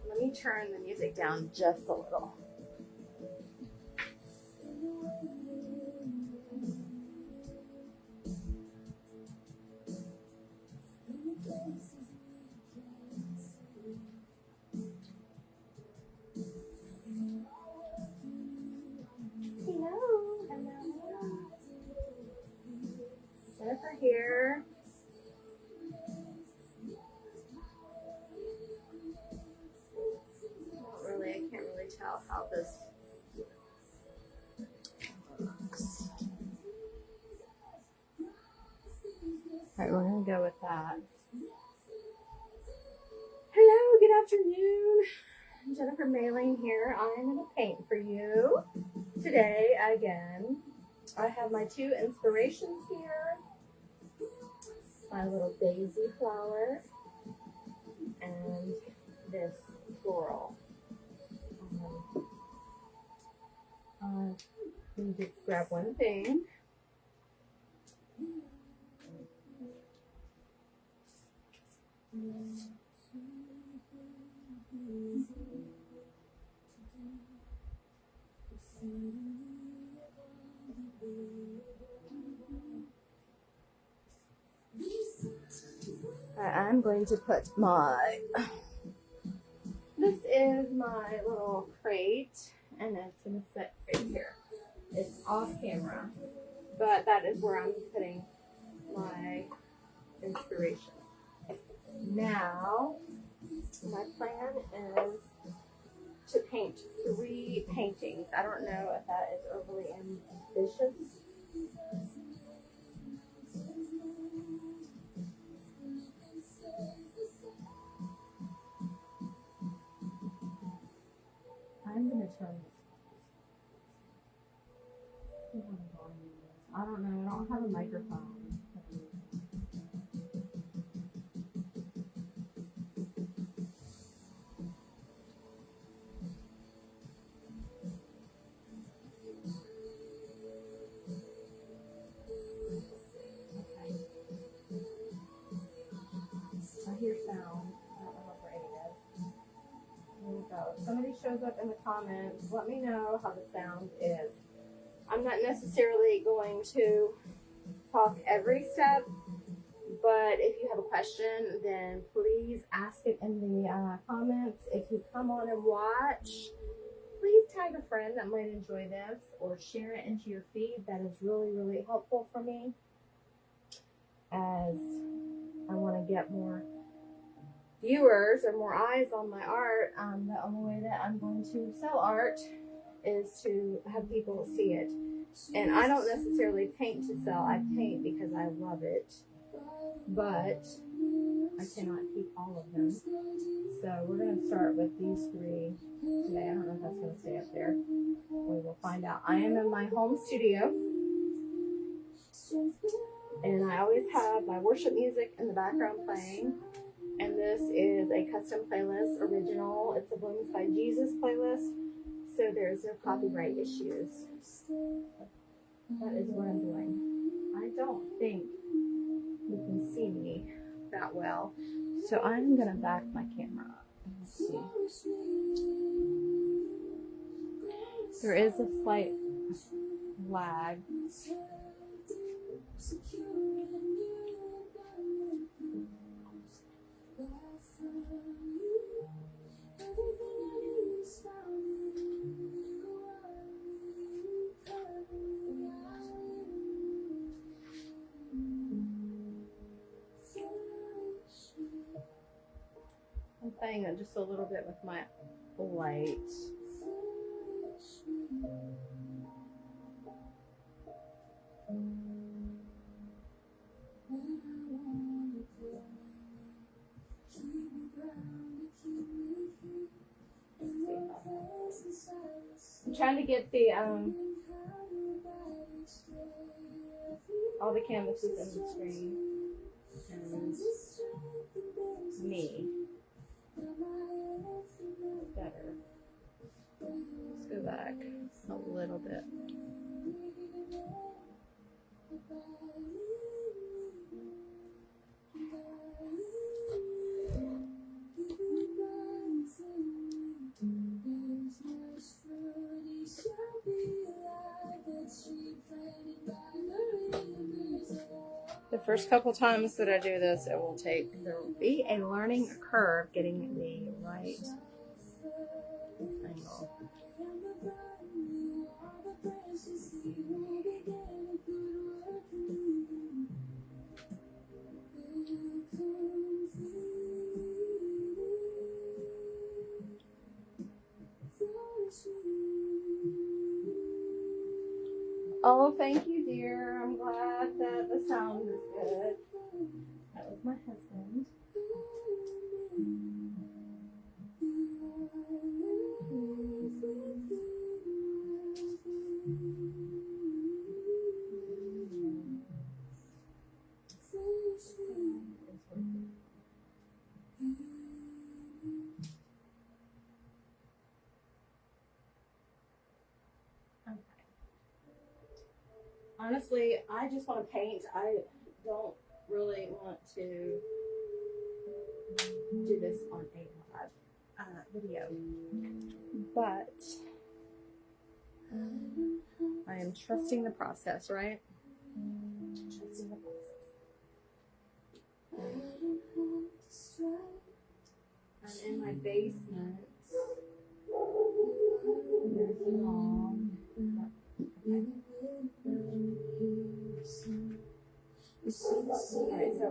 Let me turn the music down just a little. Hello. Jennifer here. I can't really tell how this looks. All right, we're gonna go with that. Hello, good afternoon. Jennifer Mehling here. I'm gonna paint for you today again. I have my two inspirations here. My little daisy flower and this floral. Let me just grab one thing. I'm going to put this is my little crate, and it's going to sit right here. It's off camera, but that is where I'm putting my inspiration. Now, my plan is to paint 3 paintings. I don't know if that is overly ambitious. I'm going to turn this. I don't know. I don't have a microphone. I hear sound. I don't know how great it is. Here we go. If somebody shows up in the comments, let me know how the sound is. I'm not necessarily going to talk every step, but if you have a question, then please ask it in the comments. If you come on and watch, please tag a friend that might enjoy this or share it into your feed. That is really, really helpful for me, as I want to get more viewers or more eyes on my art. The only way that I'm going to sell art is to have people see it. And I don't necessarily paint to sell. I paint because I love it, but I cannot keep all of them. So we're going to start with these 3 today. I don't know if that's going to stay up there. We will find out. I am in my home studio, and I always have my worship music in the background playing. And this is a custom playlist, original. It's a Blooms by Jesus playlist, so there's no copyright issues. That is what I'm doing. I don't think you can see me that well, so I'm gonna back my camera up. Let's see. There is a slight lag. I'm playing it just a little bit with my light. I'm trying to get the all the canvases in the screen and me better. Let's go back a little bit. The first couple times that I do this, there will be a learning curve getting the right angle. Oh, thank you, dear. I'm glad that the sound is good. That was my husband. Honestly, I just want to paint. I don't really want to do this on a live video, but I am trusting the process, right? Trusting the process. I'm in my basement. There's a long. Alright, so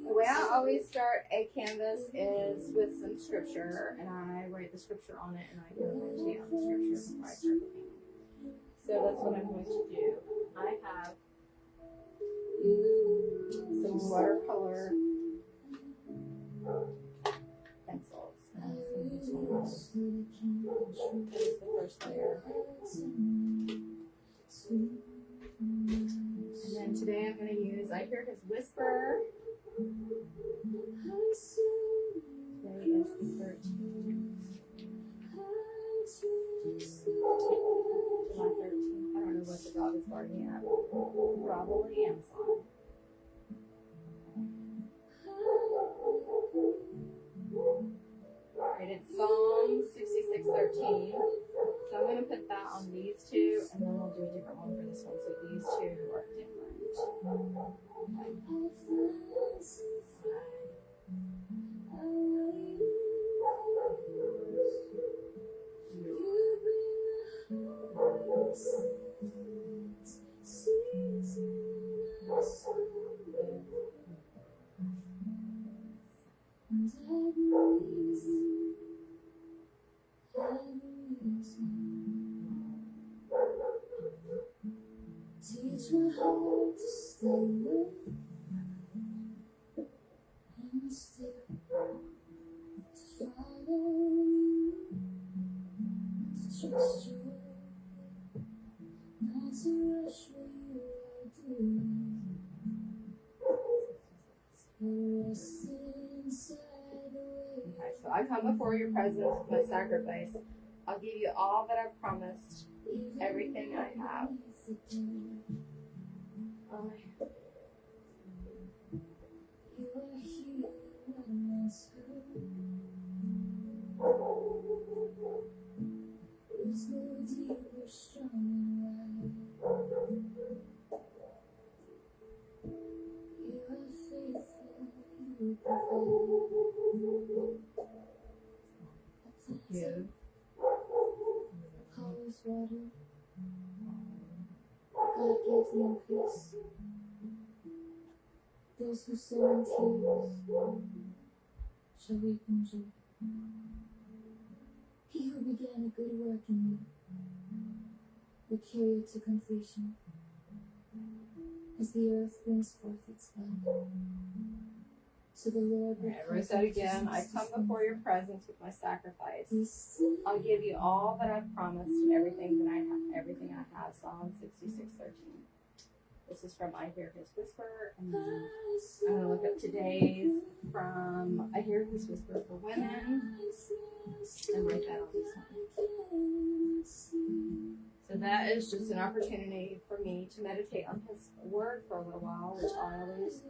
the way I always start a canvas is with some scripture, and I write the scripture on it, and I can meditate on the scripture before I start the painting. So that's what I'm going to do. I have some watercolor pencils. That is the first layer. And then today I'm going to use, I hear his whisper. Today is the 13th. July 13th. I don't know what the dog is barking at. Probably Amazon. Alright, it's Psalm 66:13. So I'm going to put that on these two, and then we'll do a different one for this one. So these two are different. Teach my heart to stay with and still to follow you, to trust you, not to rush what you are doing, rest inside the way. Okay, so I come before your presence with my sacrifice. I'll give you all that I've promised, everything I have. Let's go deeper, strong and wide. Give. Powers water. God gives the increase. Those who sow in tears shall reap in joy. He who began a good work in me will carry it to completion. As the earth brings forth its bud, so the Lord will. I wrote that again. I come before your presence with my sacrifice. I'll give you all that I've promised and everything that I have. Everything I have. Psalm 66:13. This is from I Hear His Whisper, and then I'm going to look up today's from I Hear His Whisper for Women, and write that on this one. So that is just an opportunity for me to meditate on His Word for a little while, which I always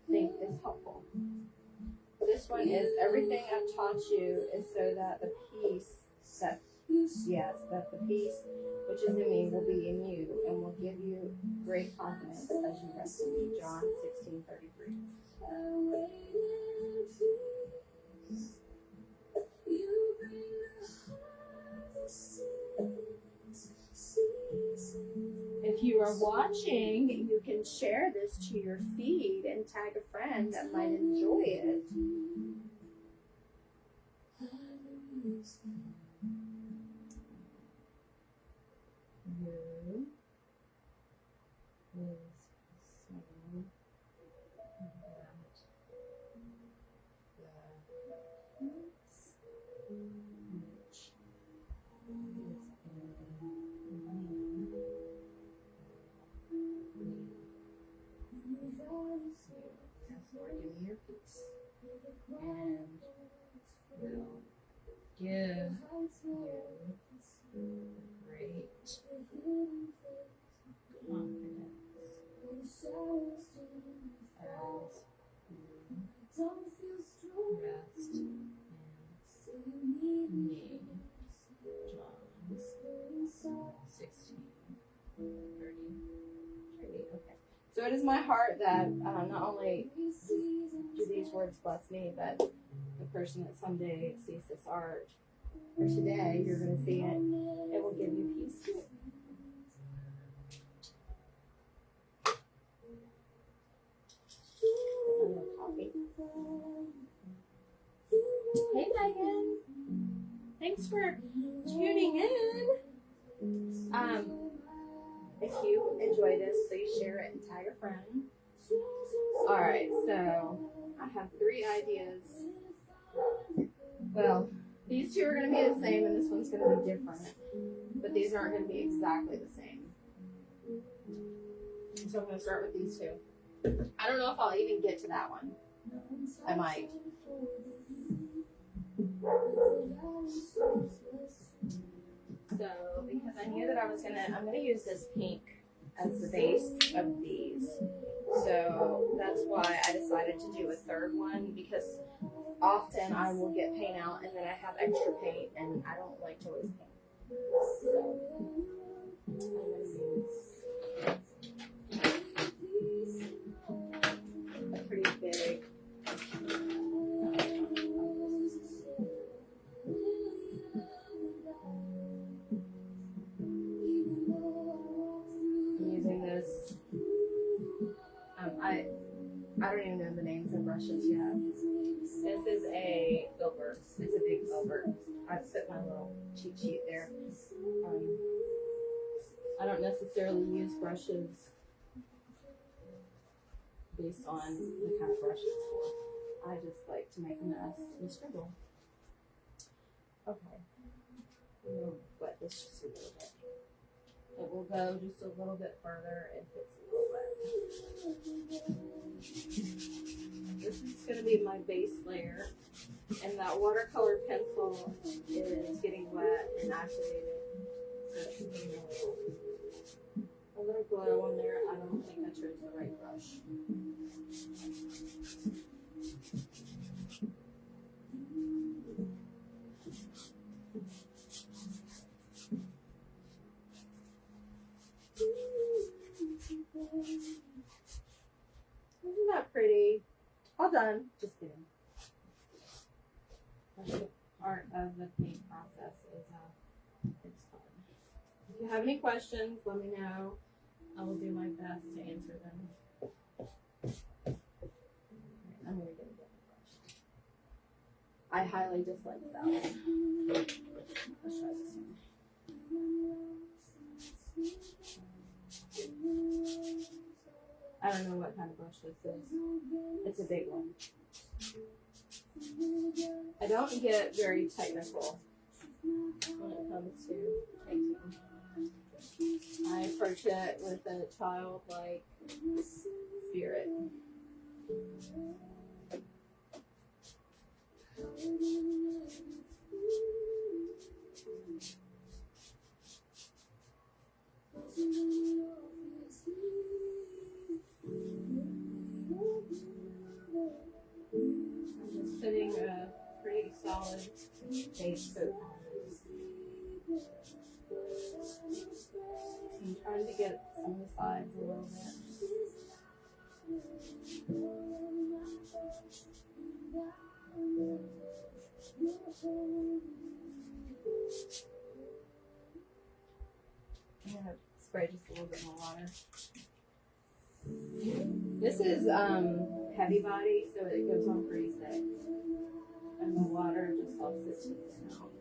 think is helpful. This one is everything I've taught you is so that the peace that the peace which is in me will be in you and will give you great confidence as you rest in me. John 16:33. If you are watching, you can share this to your feed and tag a friend that might enjoy it. You is saying that the peace which is in me. Yes, Lord, give me your peace, and will give you great confidence as you rest in me. John 16:33. Okay. So it is my heart that not only do these words bless me, but the person that someday sees this art, or today you're going to see it, it will give you peace. Hey Megan, thanks for tuning in. If you enjoy this, please share it and tag a friend. Alright, so I have 3 ideas. Well, these 2 are going to be the same and this one's going to be different, but these aren't going to be exactly the same. So I'm going to start with these 2. I don't know if I'll even get to that one. I might. So, because I knew that I'm gonna use this pink as the base of these. So that's why I decided to do a third one, because often I will get paint out and then I have extra paint and I don't like to waste paint. So I'm gonna use a pretty big I don't even know the names of brushes yet. This is a filbert. It's a big filbert. I put my little cheat sheet there. I don't necessarily use brushes based on the kind of brush it's for. I just like to make a mess and scribble. Okay. I'm going to wet this just a little bit. It will go just a little bit further if it's a little wet. This is going to be my base layer, and that watercolor pencil is getting wet and activated, so it's getting a little glow on there. I don't think I chose the right brush. Isn't that pretty? All done. Just kidding. part of the paint process is it's fun. If you have any questions, let me know. I will do my best to answer them. I'm gonna get a different brush. I highly dislike that one. Let's try this one. I don't know what kind of brush this is. It's a big one. I don't get very technical when it comes to painting. I approach it with a childlike spirit. I'm just putting a pretty solid base coat on this. I'm trying to get some of the sides a little bit. I'm gonna spray just a little bit more water. This is heavy body, so it goes on pretty thick, and the water just helps it to thin out.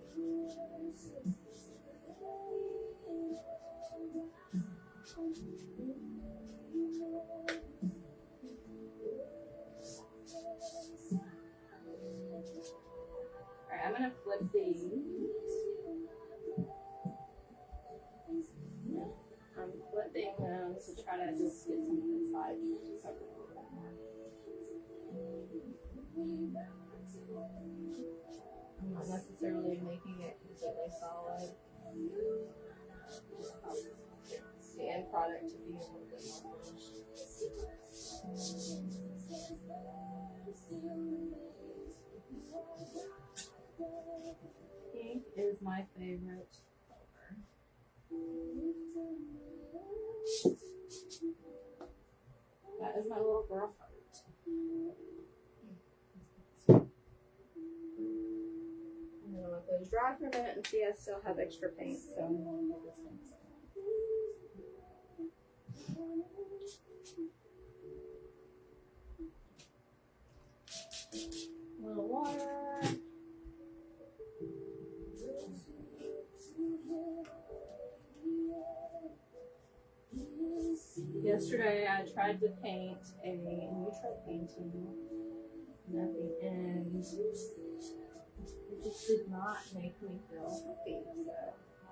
Alright, I'm gonna flip these. I'm flipping them to try to just get some of the sides covered a little bit more. I'm not necessarily making it completely solid. Just helps the end product to be a little bit more finished. Pink is my favorite color. That is my little girl heart. I'm gonna let those dry for a minute and see I still have extra paint, so I'm gonna give this one some. A little water. Yesterday I tried to paint a neutral painting, and at the end it just did not make me feel happy, so I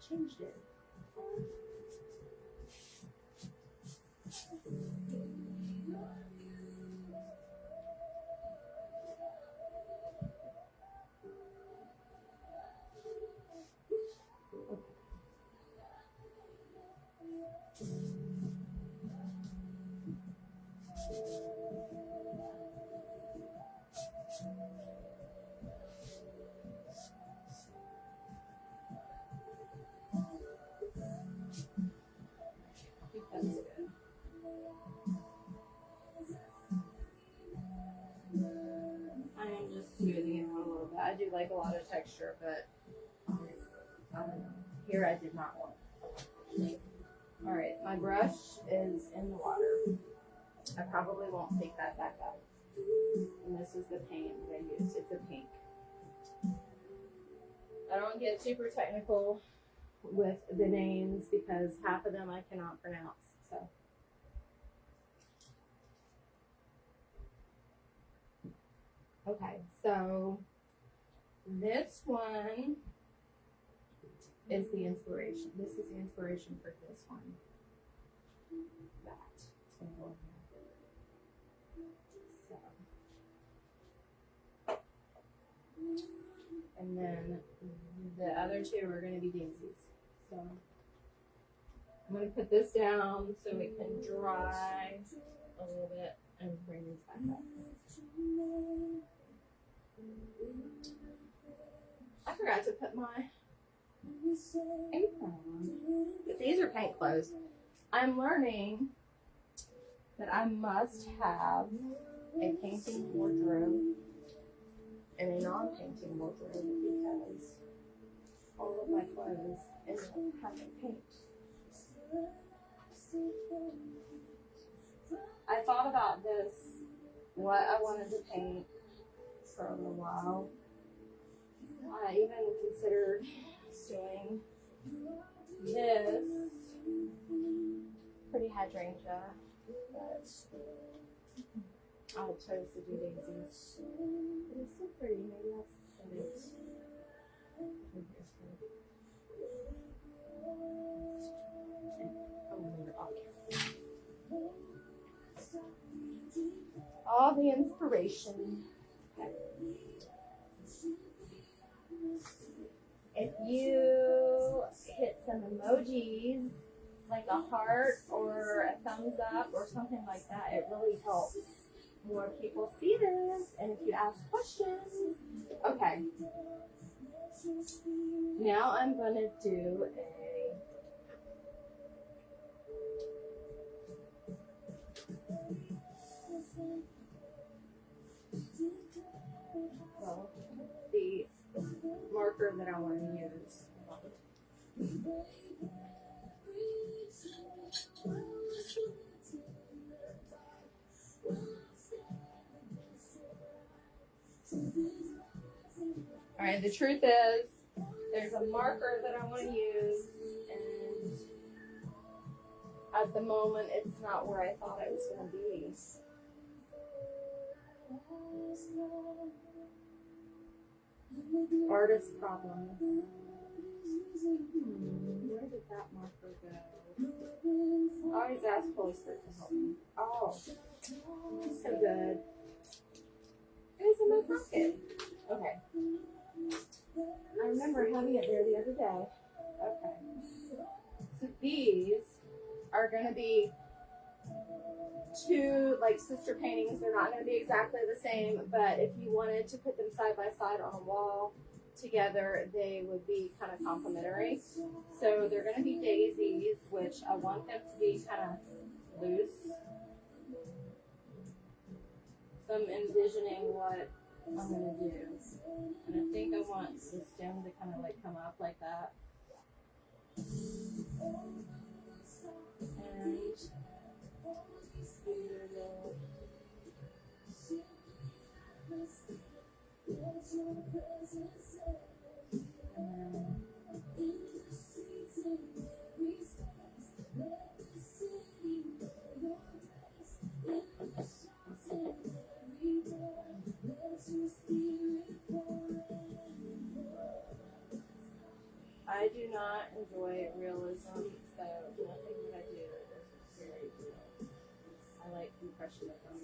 changed it. That's good. I am just smoothing it out a little bit. I do like a lot of texture, but here I did not want it. Alright, my brush is in the water. I probably won't take that back up. And this is the paint that I used. It's a pink. I don't get super technical with the names because half of them I cannot pronounce. So okay, so this one is the inspiration. This is the inspiration for this one. That. It's gonna go in there. So. And then the other two are going to be daisies. So I'm going to put this down so it can dry a little bit and bring these back up. I forgot to put my apron on. But these are paint clothes. I'm learning that I must have a painting wardrobe in a non-painting wardrobe because all of my clothes end up having paint. I thought about this, what I wanted to paint for a little while. I even considered doing this pretty hydrangea, but I chose to do daisies. It is so pretty. Maybe I'll send it. All the inspiration. Okay. If you hit some emojis, like a heart or a thumbs up or something like that, it really helps more people see this. And if you ask questions, okay. Now I'm going to do the marker that I want to use. All right, the truth is, there's a marker that I want to use, and at the moment, it's not where I thought it was going to be. Artist problems. Where did that marker go? I always ask Holy Spirit to help me. Oh, so good. It was in my pocket. Okay. I remember having it there the other day. Okay. So these are going to be two like sister paintings. They're not going to be exactly the same, but if you wanted to put them side by side on a wall together, they would be kind of complementary. So they're going to be daisies, which I want them to be kind of loose. So I'm envisioning what I'm going to do. And I think I want the stem to kind of like come up like that. And I do not enjoy realism, so nothing that I do is very real. I like impressionism.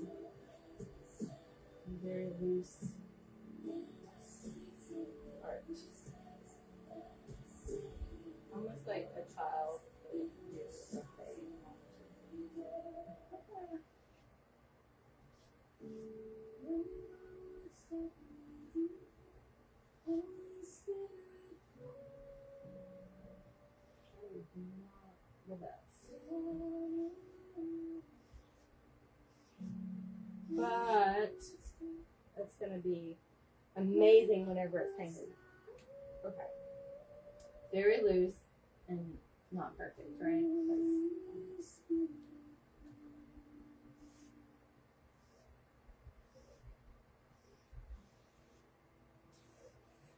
Very loose art. Almost like a child would do if they want the best. But it's going to be amazing whenever it's painted. Okay. Very loose and not perfect, right?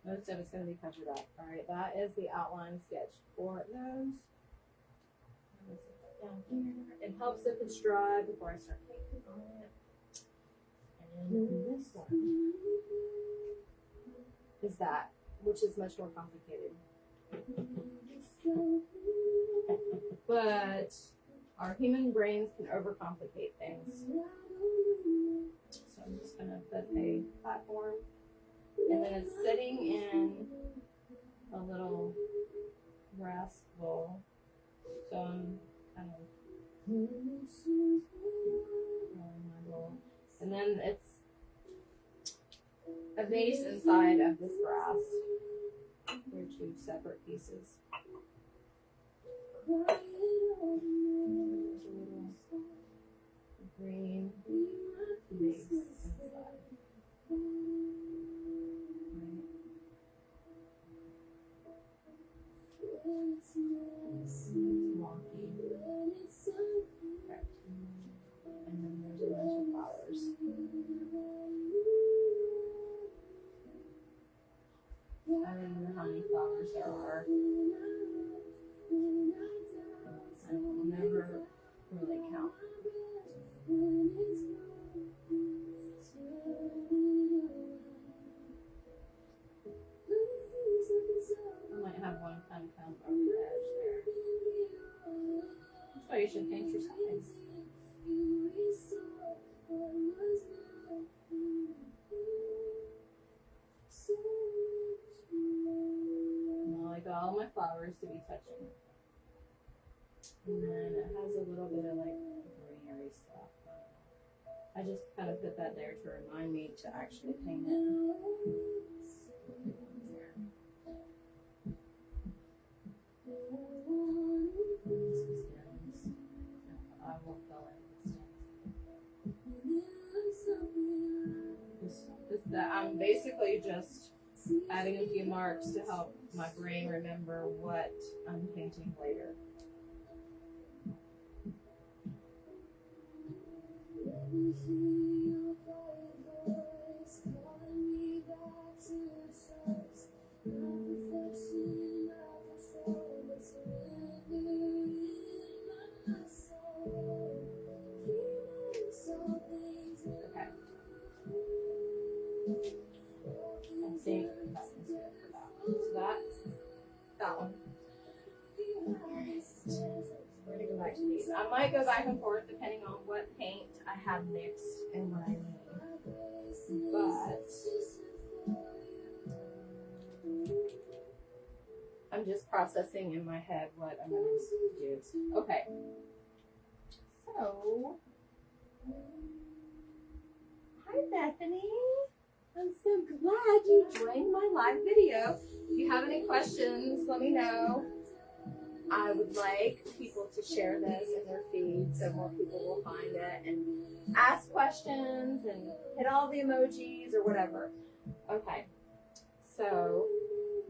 Most of it's going to be covered up. All right, that is the outline sketch for those. Down here. It helps if it's dry before I start painting on it. And this one is that, which is much more complicated. But our human brains can overcomplicate things. So I'm just going to put a platform, and then it's sitting in a little brass bowl. So I'm kind of rolling my bowl. And then it's a vase inside of this brass. They're two separate pieces. There's a little green vase inside. you should paint your sides. I like all my flowers to be touching. And then it has a little bit of like greenery stuff. I just kind of put that there to remind me to actually paint it. I will fill in that. I'm basically just adding a few marks to help my brain remember what I'm painting later. Okay. I think that is good for that one. So that's that one. We're gonna go back to these. I might go back and forth depending on what paint I have mixed and what I need. But I'm just processing in my head what I'm gonna do. Okay. So, hi Bethany. I'm so glad you joined my live video. If you have any questions, let me know. I would like people to share this in their feed so more people will find it and ask questions and hit all the emojis or whatever. Okay, so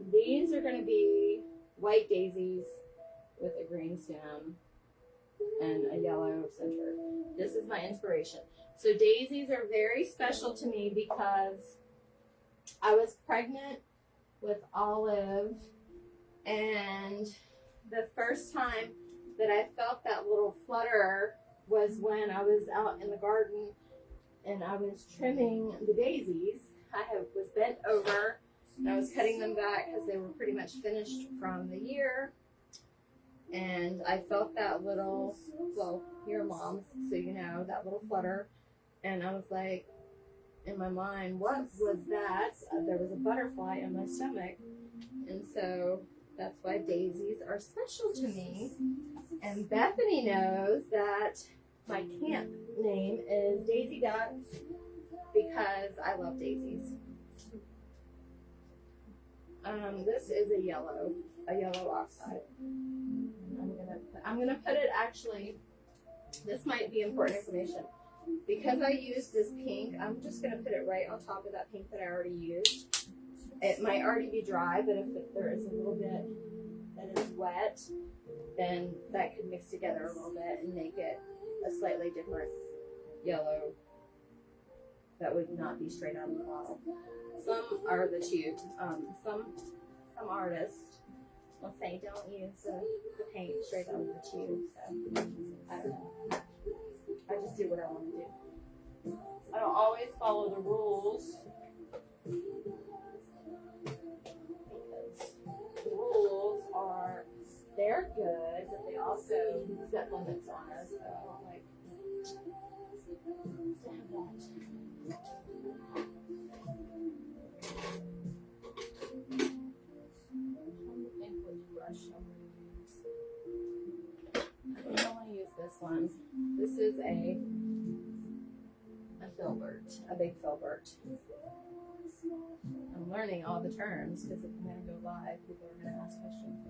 these are going to be white daisies with a green stem and a yellow center. This is my inspiration. So daisies are very special to me because I was pregnant with Olive, and the first time that I felt that little flutter was when I was out in the garden and I was trimming the daisies. Was bent over and I was cutting them back because they were pretty much finished from the year. And I felt that little, well, your moms, so you know, that little flutter. And I was like, in my mind, what was that? There was a butterfly in my stomach. And so that's why daisies are special to me. And Bethany knows that my camp name is Daisy Ducks because I love daisies. This is a yellow oxide. I'm gonna put it actually, this might be important information. Because I used this pink, I'm just gonna put it right on top of that pink that I already used. It might already be dry, but if there is a little bit that is wet, then that could mix together a little bit and make it a slightly different yellow that would not be straight out of the bottle. Some are the tube. Some artists will say don't use the paint straight out of the tube. So I don't know. I just do what I want to do. I don't always follow the rules because the rules they're good, but they also set limits on us. So I don't like to have that. I can only use this one. This is a filbert, a big filbert. I'm learning all the terms because if I'm going to go live, people are going to ask questions.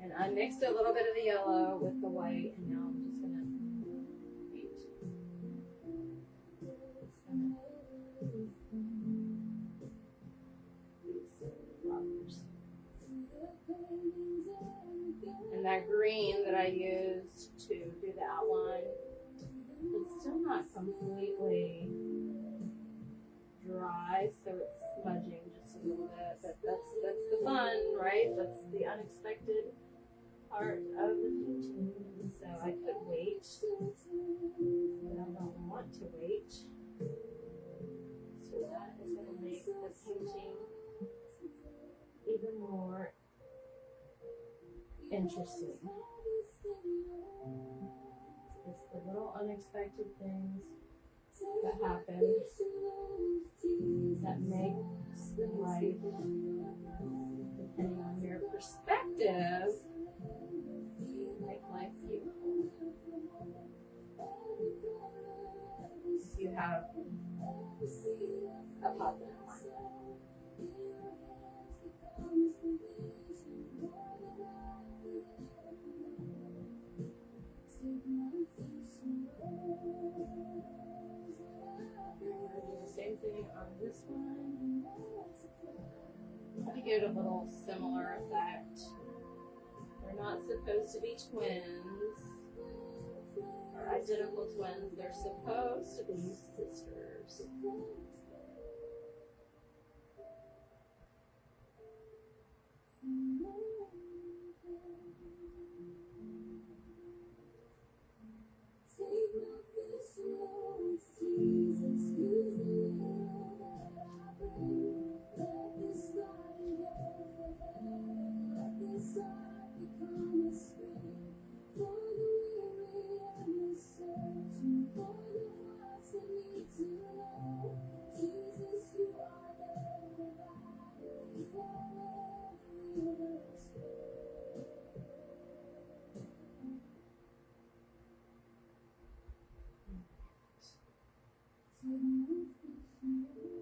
And I mixed a little bit of the yellow with the white, and now I'm just going to paint. And that green that I used to do the outline, it's still not completely dry, so it's smudging just a little bit. But that's the fun, right? That's the unexpected part of the painting. So I could wait, but I don't want to wait. So that is going to make the painting even more interesting. unexpected things that happen that makes life, depending on your perspective, make life beautiful. If you have a positive mindset. Same thing on this one. To get a little similar effect. They're not supposed to be twins or identical twins. They're supposed to be sisters.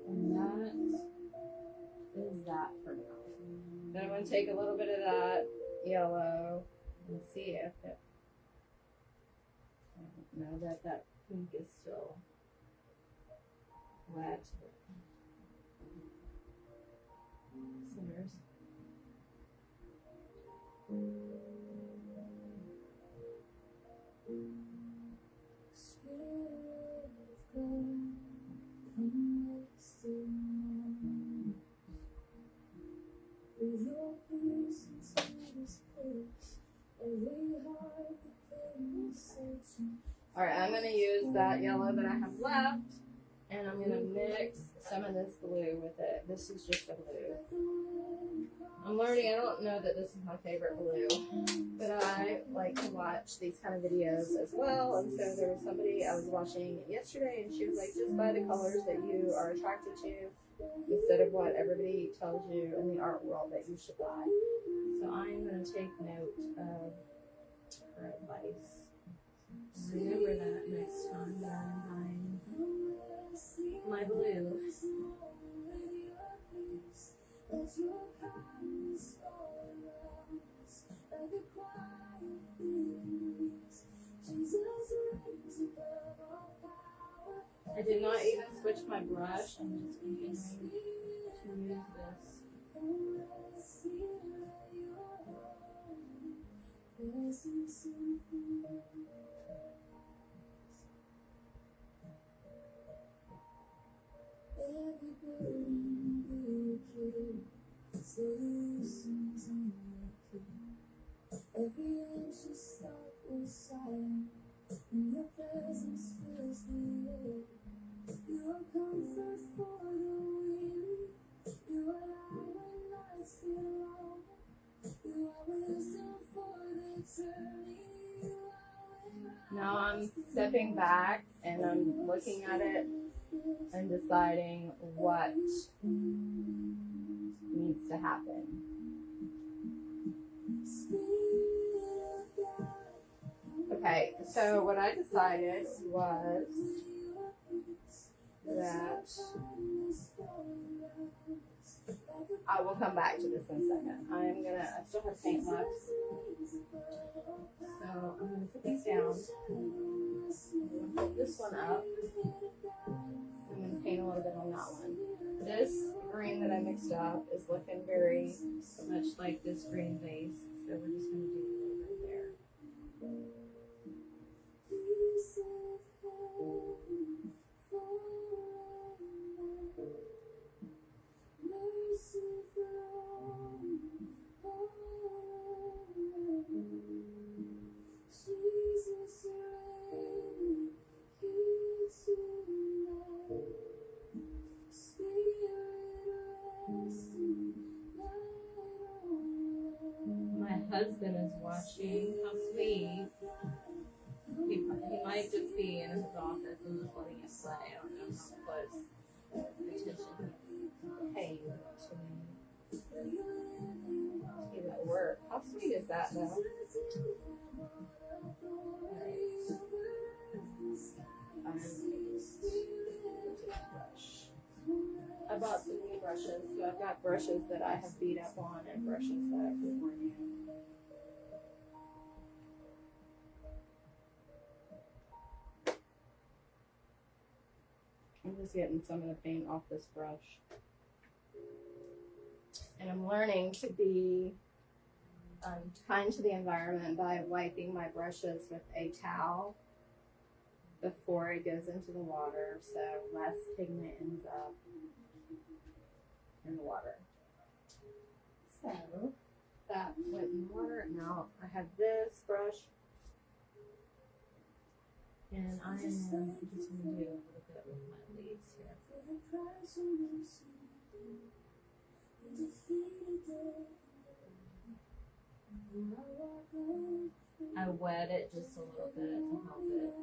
And that is that for now. Then I'm going to take a little bit of that yellow and see if it, I don't know that that pink is still wet. Centers. Alright, I'm going to use that yellow that I have left, and I'm going to mix some of this blue with it. This is just a blue. I'm learning, I don't know that this is my favorite blue, but I like to watch these kind of videos as well. And so there was somebody I was watching yesterday, and she was like, just buy the colors that you are attracted to instead of what everybody tells you in the art world that you should buy. So I'm going to take note of her advice. Remember that next time that I'm buying my blue. I did not even switch my brush. I'm just continuing to use this. Every anxious thought was silent, and your presence fills the air. You are comfort for the weary. You are light when nights feel long. You are wisdom for the journey. Now I'm stepping back and I'm looking at it and deciding what needs to happen. Okay, so what I decided was that I will come back to this in a second. I still have paint left. So I'm going to put these down. I'm going to put this one up. I'm going to paint a little bit on that one. This green that I mixed up is looking very much like this green vase. So we're just going to do a little bit there. My husband is watching. How sweet. He might just be in his office and just letting it play. I don't know how close attention he's paying to me. He would work. How sweet is that, though? I bought some new brushes, so I've got brushes that I have beat up on and brushes that I put more new. I'm just getting some of the paint off this brush. And I'm learning to be kind to the environment by wiping my brushes with a towel before it goes into the water, so less pigment ends up in the water. So that went in the water. Now I have this brush, and I am just going to do a little bit with my leaves here. I wet it just a little bit to help it.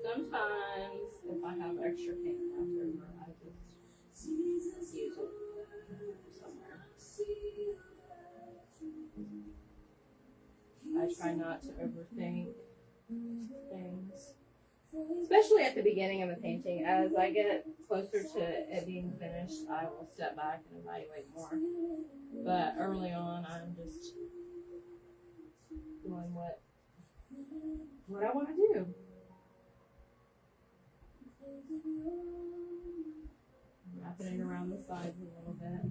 Sometimes, if I have extra paint left over, I just use it somewhere. I try not to overthink things, especially at the beginning of a painting. As I get closer to it being finished, I will step back and evaluate more. But early on, I'm just doing what I want to do. Wrapping it around the sides a little bit.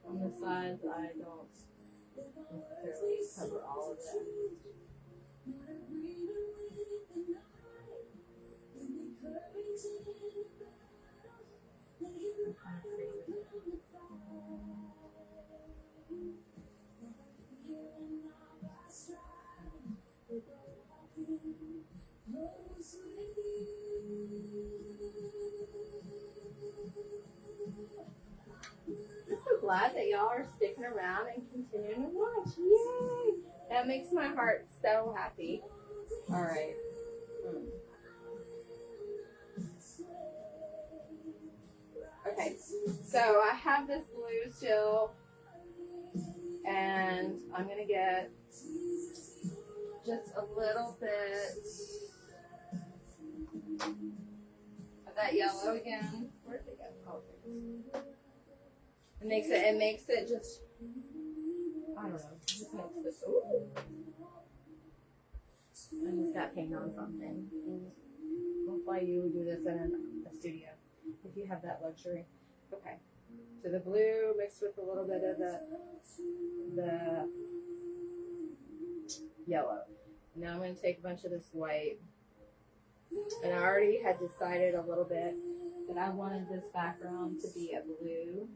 On the sides, I don't necessarily cover all of it. I'm so glad that y'all are sticking around and continuing to watch. Yay! That makes my heart so happy. All right. Okay, so I have this blue still, and I'm going to get just a little bit of that yellow again. Where'd it go? Oh, it makes it just, I don't know, just makes this, ooh. I just got paint on something. Hopefully you would do this in a studio if you have that luxury. Okay, so the blue mixed with a little bit of the yellow. Now I'm going to take a bunch of this white, and I already had decided a little bit that I wanted this background to be a blue.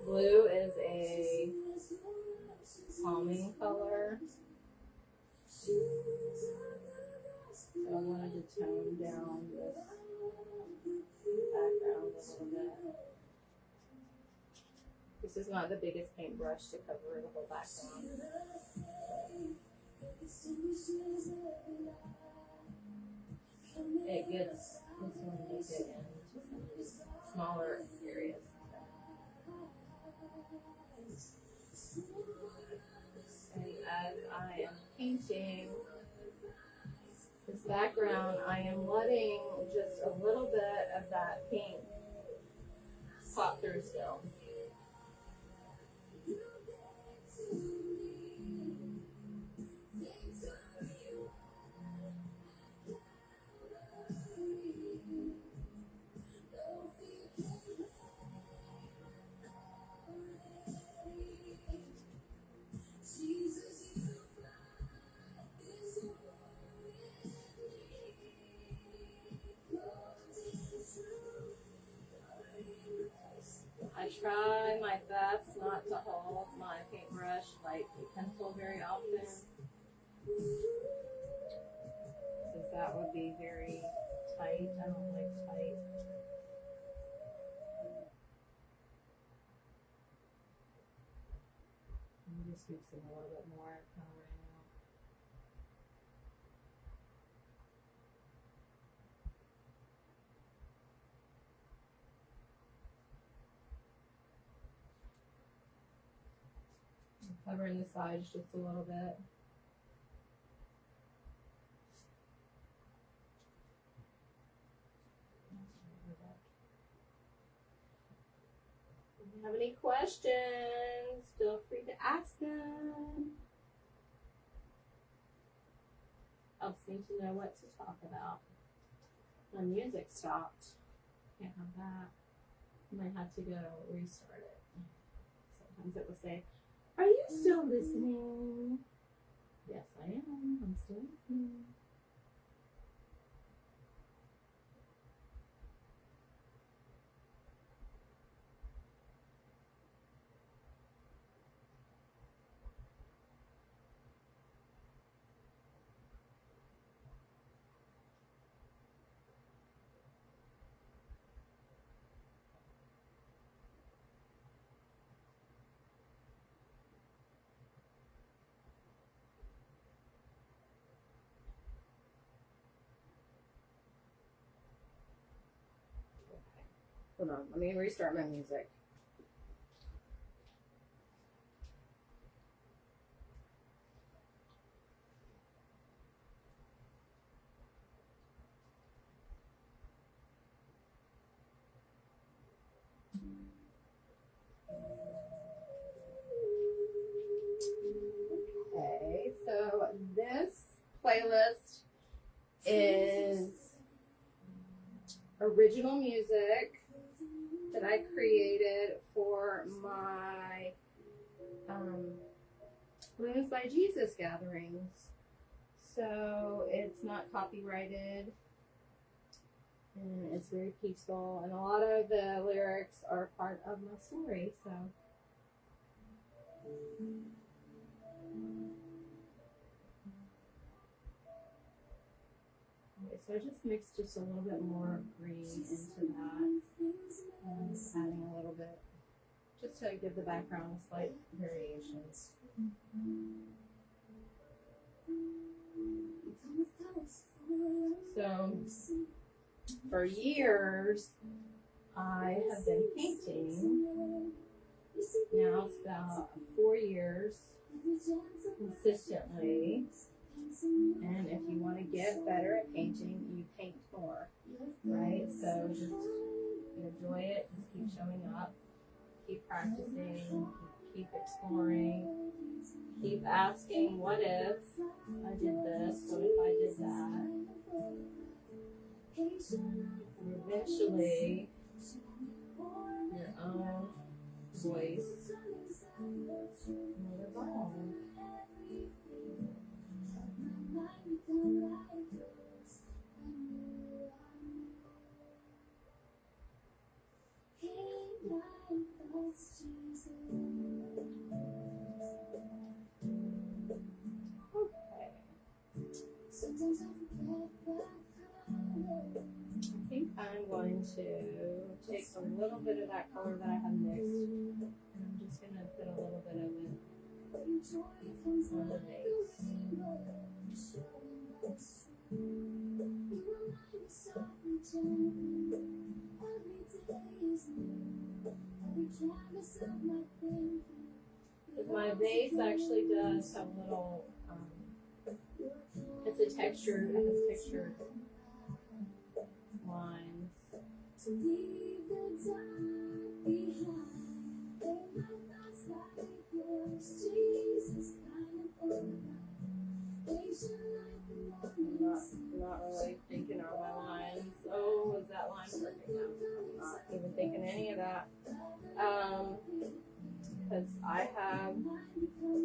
Blue is a calming color, so I wanted to tone down this background a little bit. This is not the biggest paintbrush to cover the whole background. It gets, this one will get into some smaller areas. And as I am painting this background, I am letting just a little bit of that pink pop through still. I try my best not to hold my paintbrush like a pencil very often, because that would be very tight. I don't like tight. I'm just mixing a little bit more color right now. Covering the sides just a little bit. If you have any questions, feel free to ask them. Helps me to know what to talk about. My music stopped. Can't have that. I might have to go restart it. Sometimes it will say, "Are you still listening?" Yes, I am. I'm still listening. Hold on, let me restart my music. Okay, so this playlist is original music that I created for my Blues by Jesus gatherings. So it's not copyrighted, and it's very peaceful, and a lot of the lyrics are part of my story. So okay, so I just mixed just a little bit more green into that, and adding a little bit just to give the background slight variations. So for years I have been painting. Now it's about 4 years consistently. And if you want to get better at painting, you paint more, right? So just enjoy it, just keep showing up, keep practicing, keep exploring, keep asking, what if I did this? What if I did that? And eventually, your own voice will evolve. I think I'm going to take a little bit of that color that I have mixed, and I'm just going to put a little bit of it on the base. But my base actually does have a little, it's a texture, it has textured lines. Not really thinking on my lines. Oh, is that line perfect now? I'm not even thinking any of that. Because I have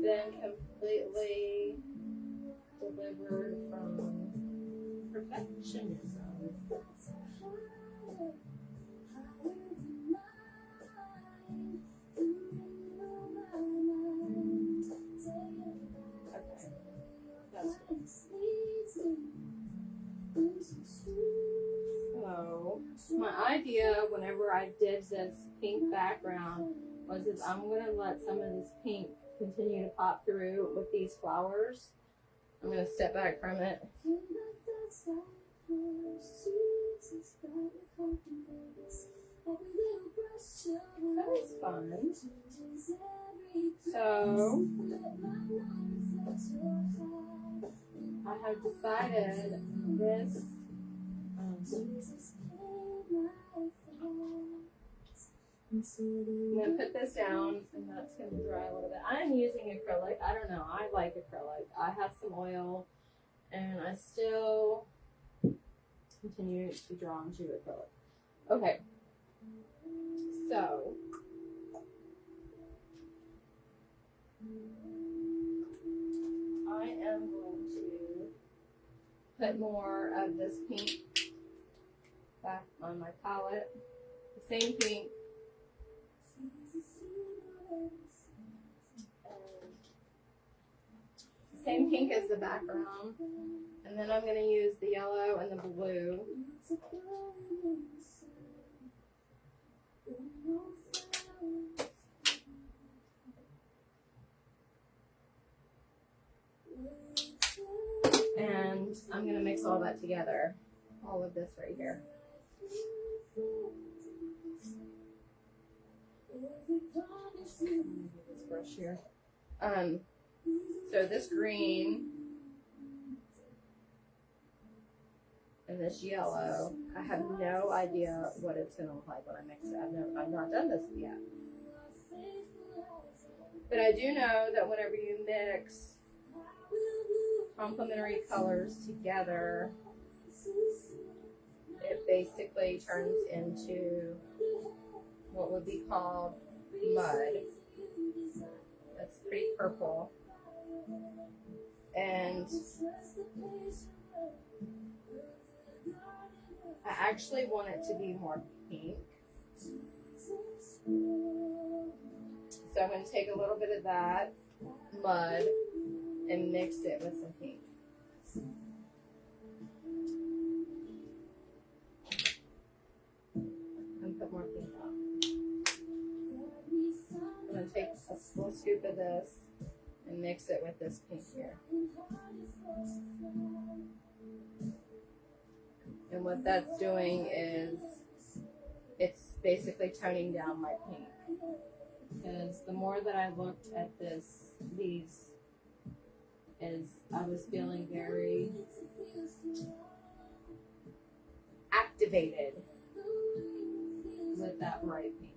been completely delivered from perfectionism. Okay, that's good. So, my idea whenever I did this pink background was that I'm going to let some of this pink continue to pop through with these flowers. I'm going to step back from it. That was fun. So, I have decided this. I'm going to put this down, and that's going to dry a little bit. I'm using acrylic. I don't know. I like acrylic. I have some oil, and I still continue to be drawn to acrylic. Okay. So, I am going to put more of this pink back on my palette. The same pink. Same pink as the background, and then I'm going to use the yellow and the blue. And I'm going to mix all that together, all of this right here. This brush here. So this green and this yellow, I have no idea what it's going to look like when I mix it. I've not done this yet. But I do know that whenever you mix complementary colors together, it basically turns into what would be called mud. That's pretty purple. And I actually want it to be more pink. So I'm going to take a little bit of that mud and mix it with some pink. And put more pink on. I'm going to take a little scoop of this and mix it with this pink here. And what that's doing is it's basically toning down my pink. Because the more that I looked at these, I was feeling very activated with that bright pink.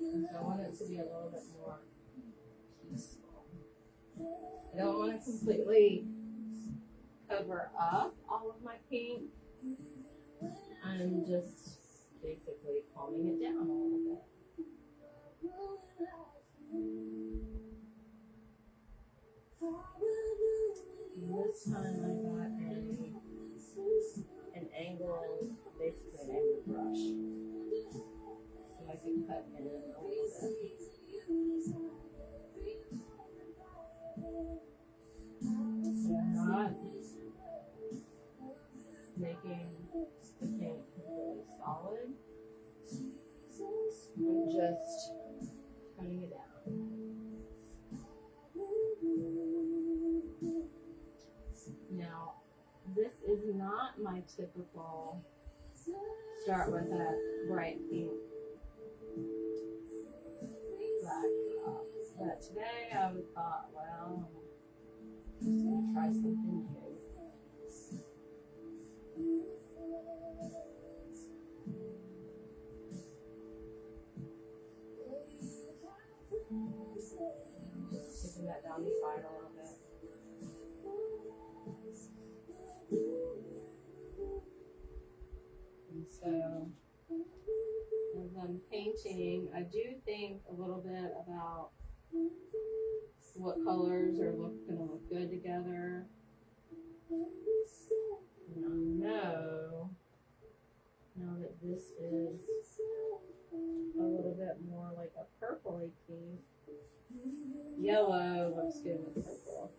And so I want it to be a little bit more peaceful. I don't want to completely cover up all of my pink. I'm just basically calming it down a little bit. This time I got an angle, basically an angled brush, so I can cut in a little bit. I'm not making the paint completely solid. I'm just cutting it down. Now, this is not my typical start with that bright pink backdrop. But today I thought, well, I'm just going to try something new. Taking that down the side a little bit. And so, as I'm painting, I do think a little bit about what colors are going to look good together. And I know now that this is a little bit more like a purpley pink. Yellow looks good with purple.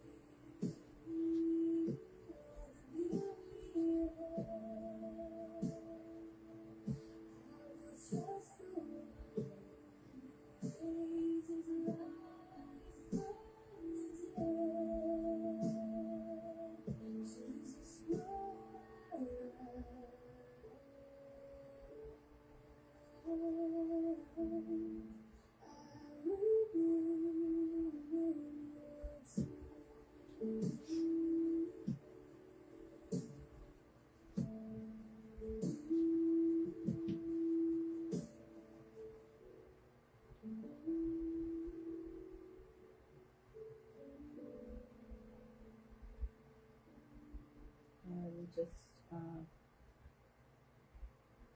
And just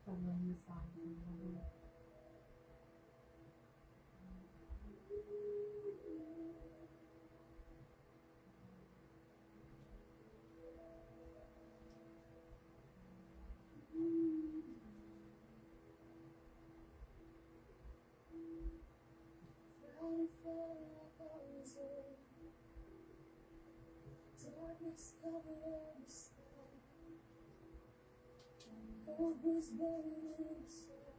covering the sides a little bit. Darkness covered every sky. Hope was buried in the soul.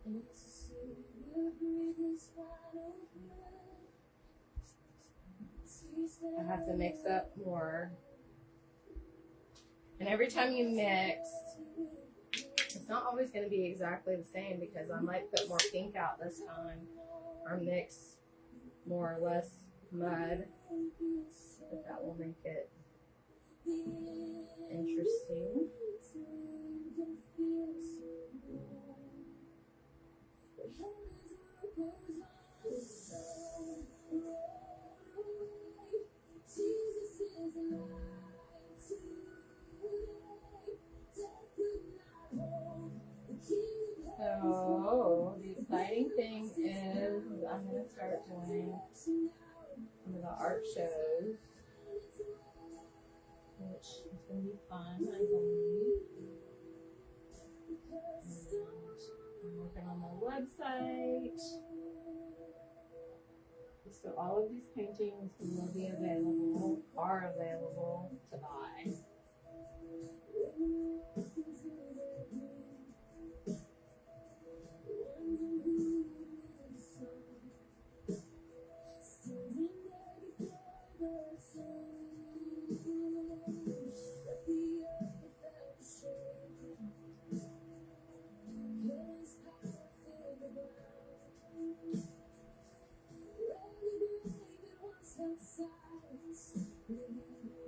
And to see you breathe this final breath. I have to mix up more. And every time you mix, it's not always going to be exactly the same because I might put more pink out this time or mix more or less mud. But that will make it interesting. So the exciting thing is I'm going to start doing some of the art shows, which is going to be fun, I believe. And I'm working on my website. So all of these paintings will be available, are available to buy.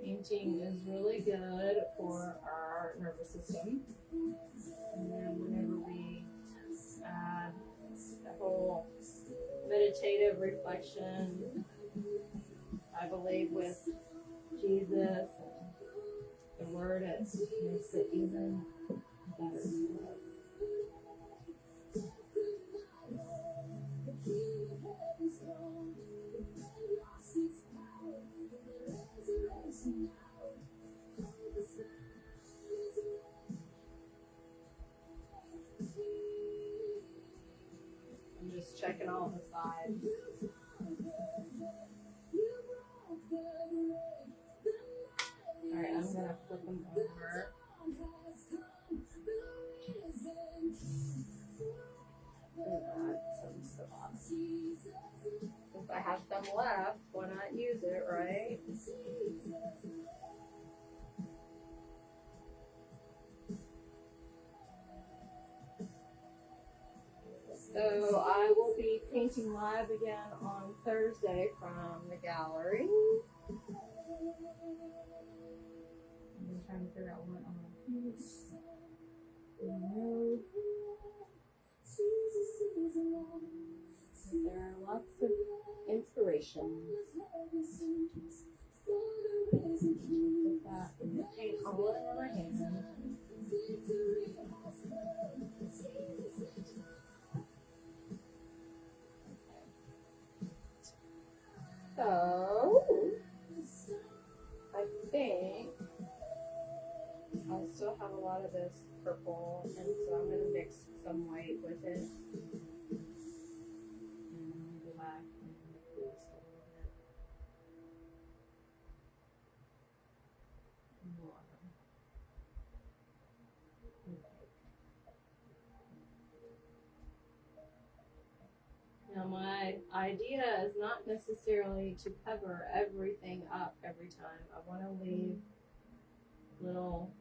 Painting is really good for our nervous system. And then whenever we add the whole meditative reflection, I believe with Jesus and the Word, it makes it even better. I'm just checking all the sides. Alright, I'm going to flip them over. And add some stuff. If I have some left, why not use it, right? So I will be painting live again on Thursday from the gallery. I'm trying to figure out what I'm going to use. There are lots of So, I think I still have a lot of this purple, and so I'm going to mix some white with it. And go back and mix this a little bit more. Now, my idea is not necessarily to cover everything up every time. I want to leave little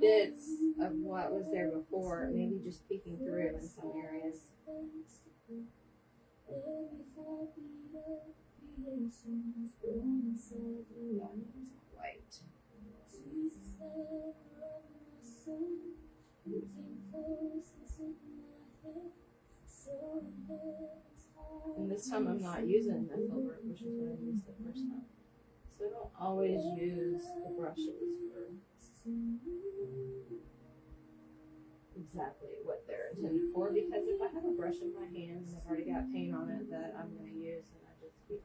bits of what was there before, maybe just peeking through in some areas. White. And this time I'm not using the filbert, which is what I used the first time. So I don't always use the brushes for exactly what they're intended for, because if I have a brush in my hand and I've already got paint on it that I'm going to use, and I just keep.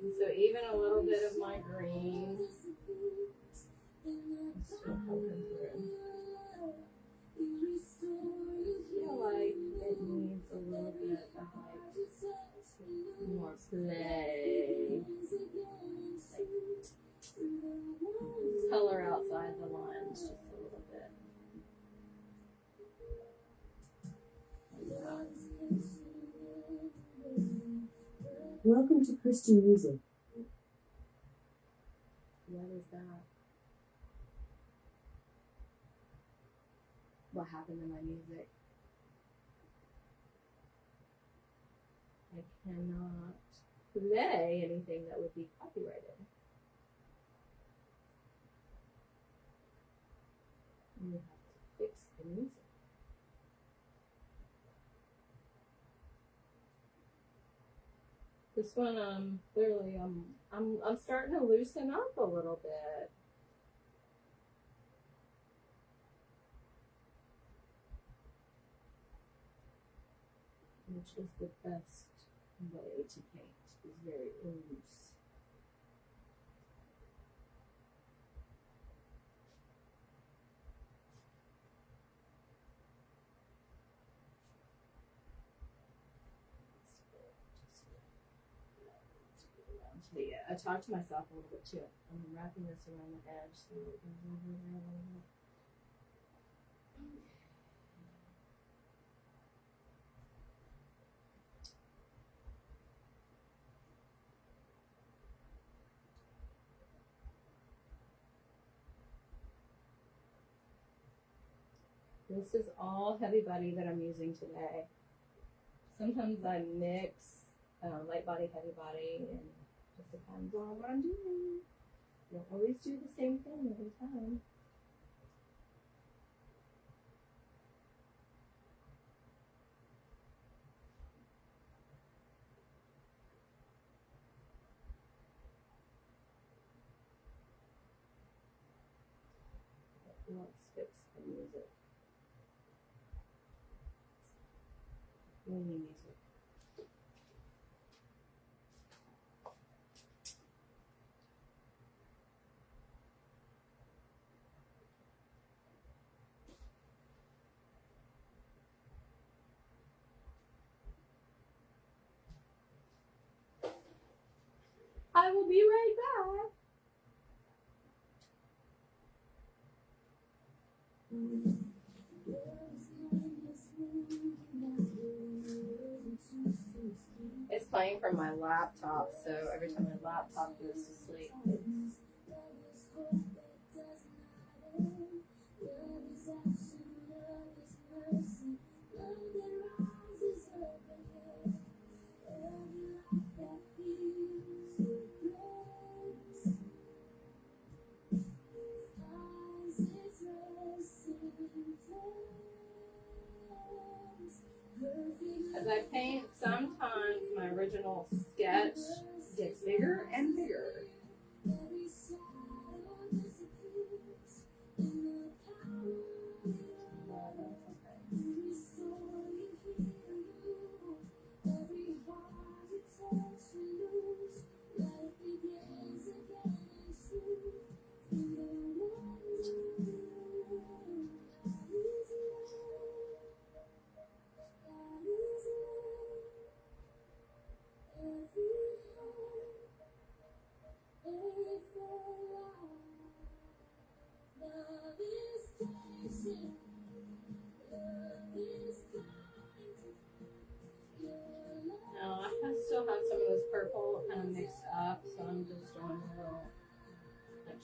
And so even a little bit of my green is still coming through. I feel like it needs a little bit of like more play, like color outside the lines just a little bit. Welcome to Christian music. What is that? What happened to my music? I cannot play anything that would be copyrighted. You have to fix the music. This one, clearly, I'm starting to loosen up a little bit. Which is the best way to paint, is very loose. Yeah, I talked to myself a little bit too. I'm wrapping this around the edge so it goes over there a little bit. This is all heavy body that I'm using today. Sometimes I mix light body, heavy body, and it just depends on what I'm doing. Don't always do the same thing every time. Let's fix the music. We need music. I will be right back. It's playing from my laptop, so every time my laptop goes to sleep, it's as I paint, sometimes my original sketch gets bigger and bigger.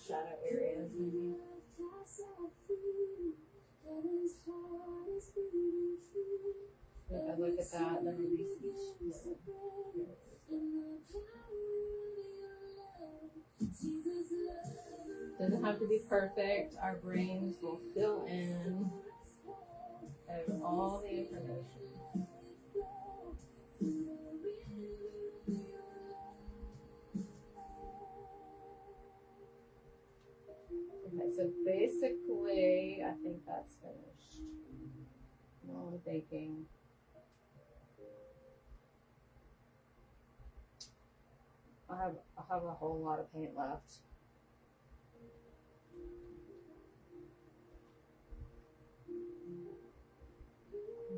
shadow areas maybe. If I look at that, then release each little. Doesn't have to be perfect. Our brains will fill in all the information. Okay, so basically, I think that's finished. No more baking. I have a whole lot of paint left.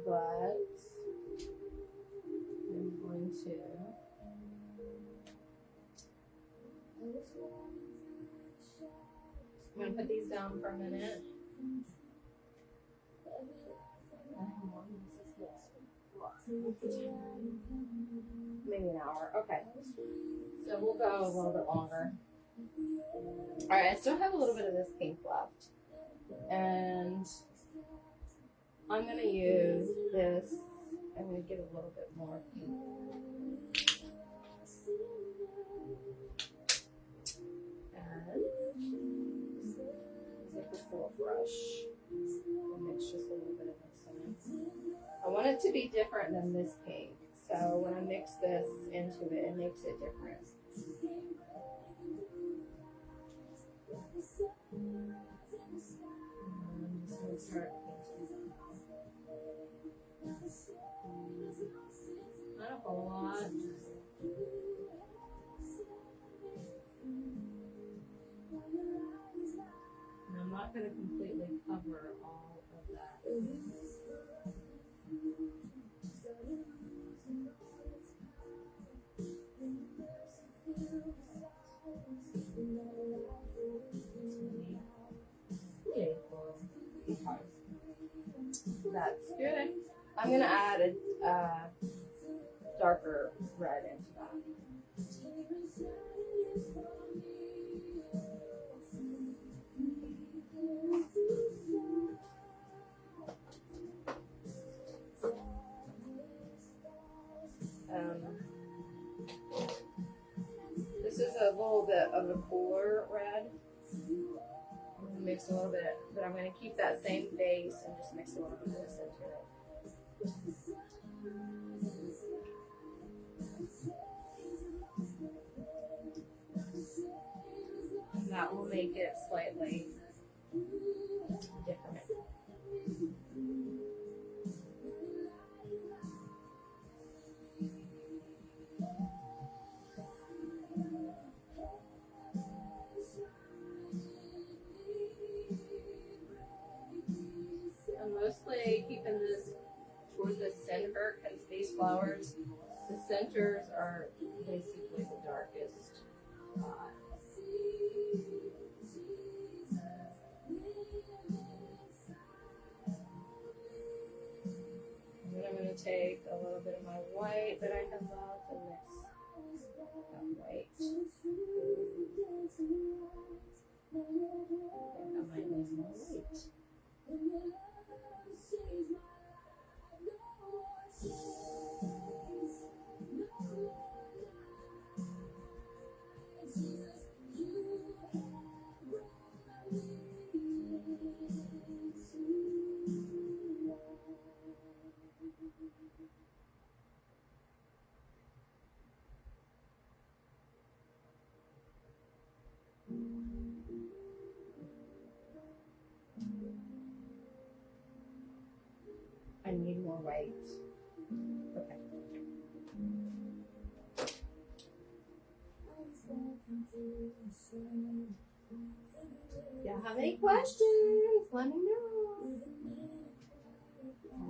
But I'm going to put these down for a minute. Maybe an hour. Okay. So we'll go a little bit longer. Alright, I still have a little bit of this pink left. And I'm going to use this. I'm going to get a little bit more pink. And take this little brush and mix just a little bit of this in. I want it to be different than this pink. So when I mix this into it, it makes it different. I'm just going to start painting. Not a whole lot. And I'm not going to completely cover all of that. That's good. I'm going to add a darker red into that. This is a little bit of a cooler red. I'm going to mix a little bit, but I'm going to keep that same base and just mix a little bit of this into it. And that will make it slightly different. I'm mostly keeping this toward the center because these flowers, the centers are basically the darkest spot. And then I'm going to take a little bit of my white that I have left and mix that white. I think I might need more white. I need more white. Okay. If you have any questions, let me know.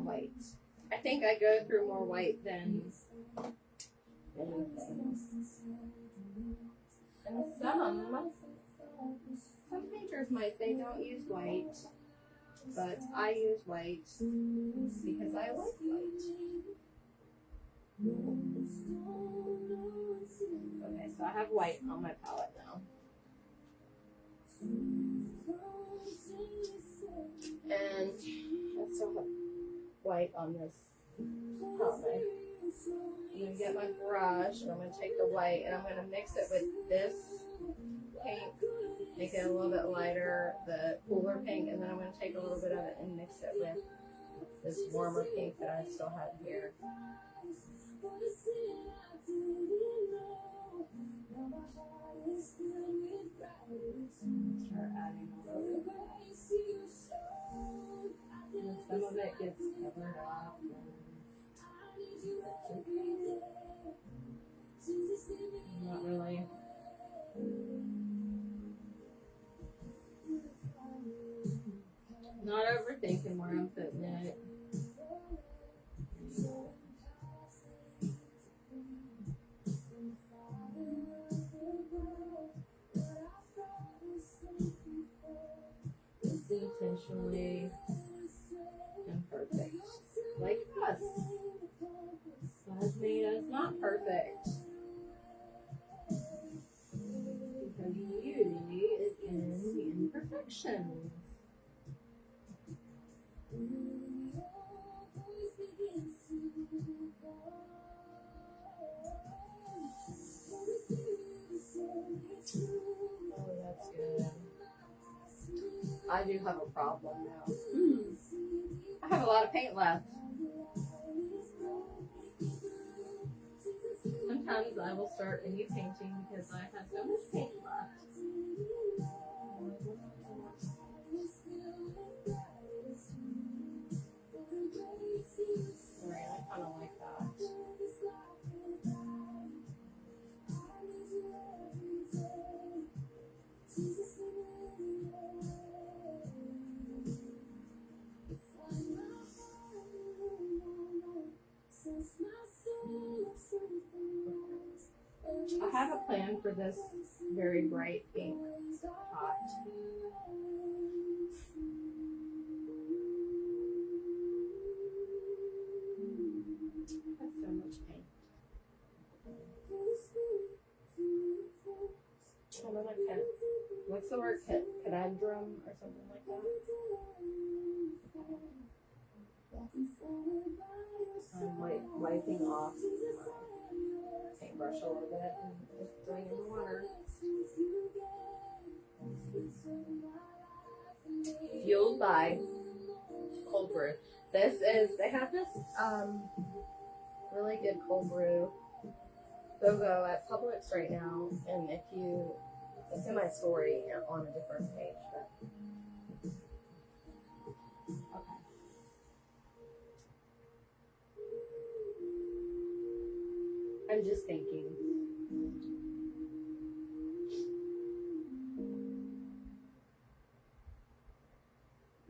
White. I think I go through more white than anything. And some painters might say don't use white, but I use white because I like white. Okay, so I have white on my palette now. still have white on this helmet. I'm going to get my brush and I'm going to take the white and I'm going to mix it with this pink, make it a little bit lighter, the cooler pink, and then I'm going to take a little bit of it and mix it with this warmer pink that I still have here. Start adding a little bit. And some of it gets covered up. Not really. Not overthinking where I'm putting it. It's intentionally imperfect. Like us. God made us not perfect. Because beauty is in the imperfection. Oh, that's good. I do have a problem now. I have a lot of paint left. Sometimes I will start a new painting because I have so much paint left. Right, I kind of like that. I have a plan for this very bright pink pot. That's so much paint. I'm gonna cut. What's the word? Conundrum or something like that? I'm wiping off my paintbrush a little bit and just throwing in the water. Fueled by cold brew. This is, they have this really good cold brew BOGO at Publix right now, and if you, it's in my story on a different page, but okay. I'm just thinking.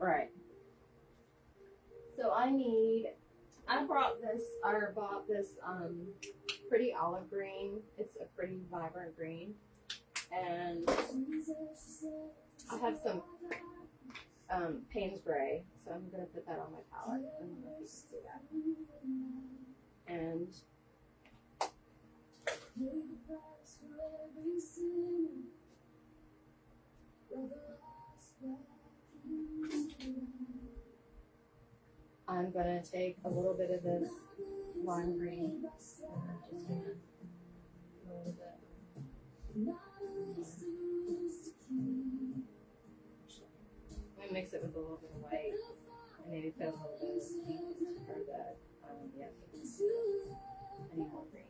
All right. So I bought this pretty olive green. It's a pretty vibrant green. And I have some Payne's Gray, so I'm going to put that on my palette. I don't know if you can see that. And I'm going to take a little bit of this lime green and I'm just going to a little bit. I'm going to mix it with a little bit of white and maybe put a little bit of this pink or the, yeah, I need more green.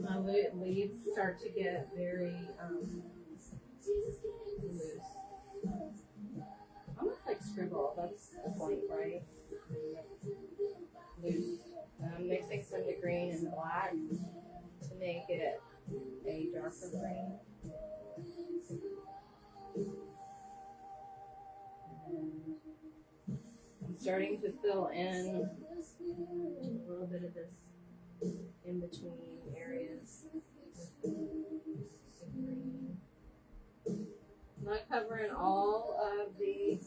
My leaves start to get very loose. Almost like scribble, that's the point, right? Loose. I'm mixing some of the green and the black to make it a darker green. I'm starting to fill in a little bit of this in between areas with the green. I'm not covering all of the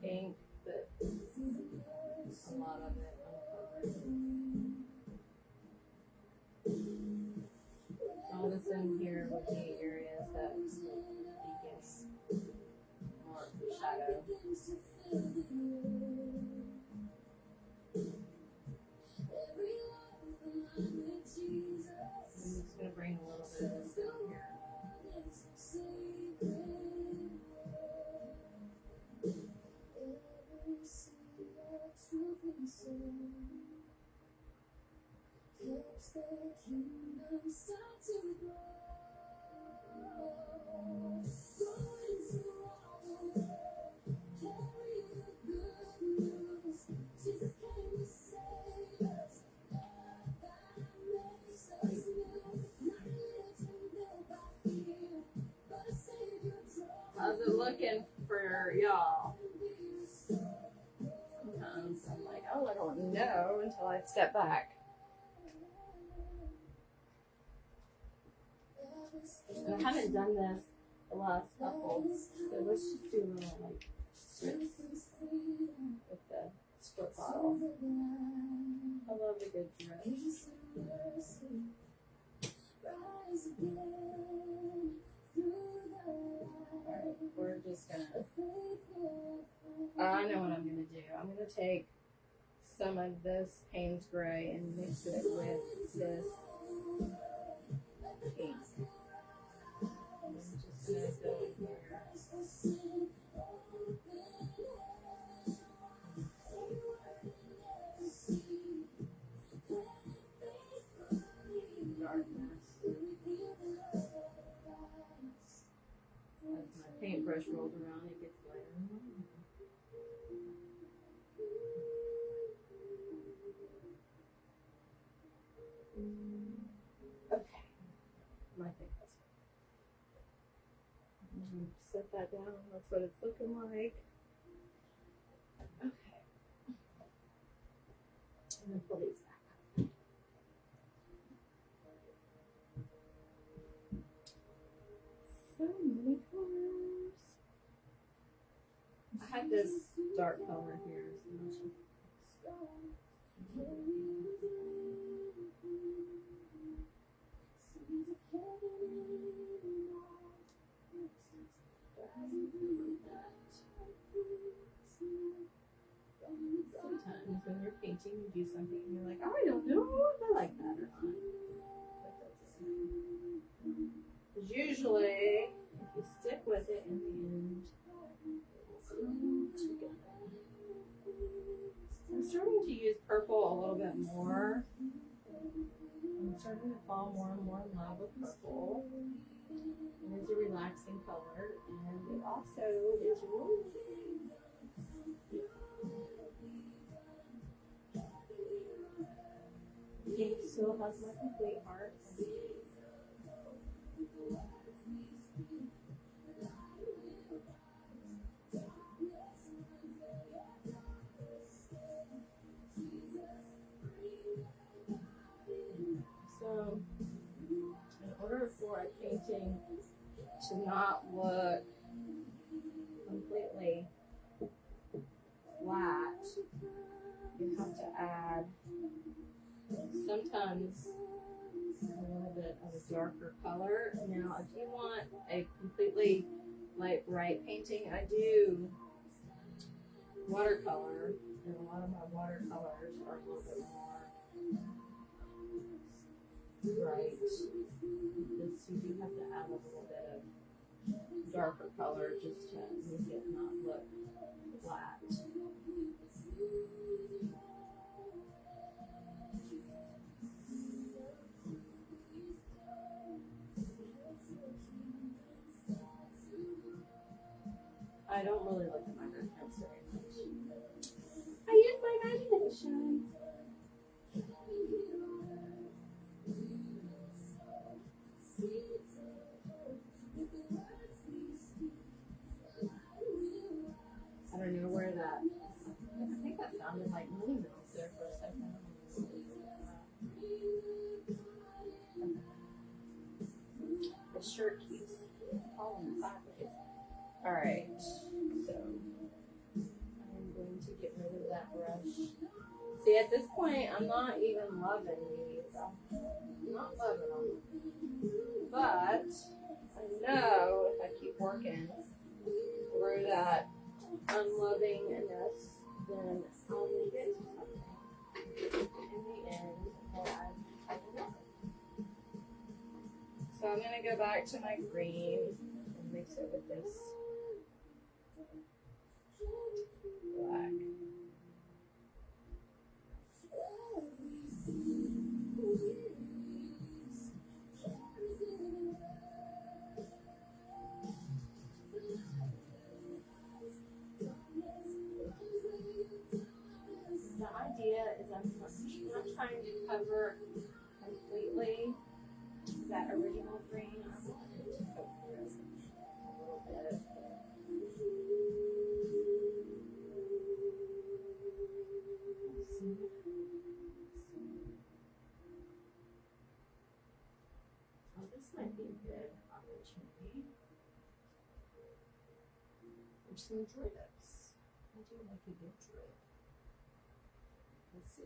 ink, but a lot of it uncovered. All this in here would be areas that would be getting more shadow. I'm just going to bring a little bit of this down here. Helps the kingdom start to grow. Go into all the world, carry the good news. Jesus came to save us. Love that makes us new. Not a religion built by fear, but a Savior drawn. How's it looking for y'all? Sometimes I'm like, oh, I don't know until I step back. And I haven't done this the last couple, so let's just do a little like strips with the squirt bottle. I love a good drip. Alright, we're just gonna, I know what I'm gonna do. I'm gonna take some of this Payne's Gray and mix it with this pink. I'm just gonna go in here. Darkness. As my paintbrush rolls around, it gets lighter and lighter. Okay, I think that's good. Set that down. That's what it's looking like. Okay. And then pull these back up. So many colors. I had this dark color here. Sometimes when you're painting, you do something and you're like, oh, I don't know if I like that or not. But that's okay. Because usually, if you stick with it in the end, it'll come together. I'm starting to use purple a little bit more. I'm starting to fall more and more in love with purple. It is a relaxing color, and it also is really pink still has my complete heart. So, in order for a painting to not look completely flat, you have to add sometimes a little bit of a darker color. Now, if you want a completely light bright painting, I do watercolor, and a lot of my watercolors are a little bit more bright. Because you do have to add a little bit of darker color just to make it not look flat. I don't really look at my reference very much. I use my imagination. I don't know where that, I think that sounded like Mehling there for a second. The shirt keeps falling sideways. Alright, so I'm going to get rid of that brush. See, at this point, I'm not even loving these. I'm not loving them. But I know if I keep working through that unlovingness, then I'll get to something in the end that I love. So I'm going to go back to my green and mix it with this black. The idea is I'm not trying to cover completely that original green. I want it to go through a little bit. Let's see. Oh, this might be a good opportunity for some drips. I do like a good drip. Let's see.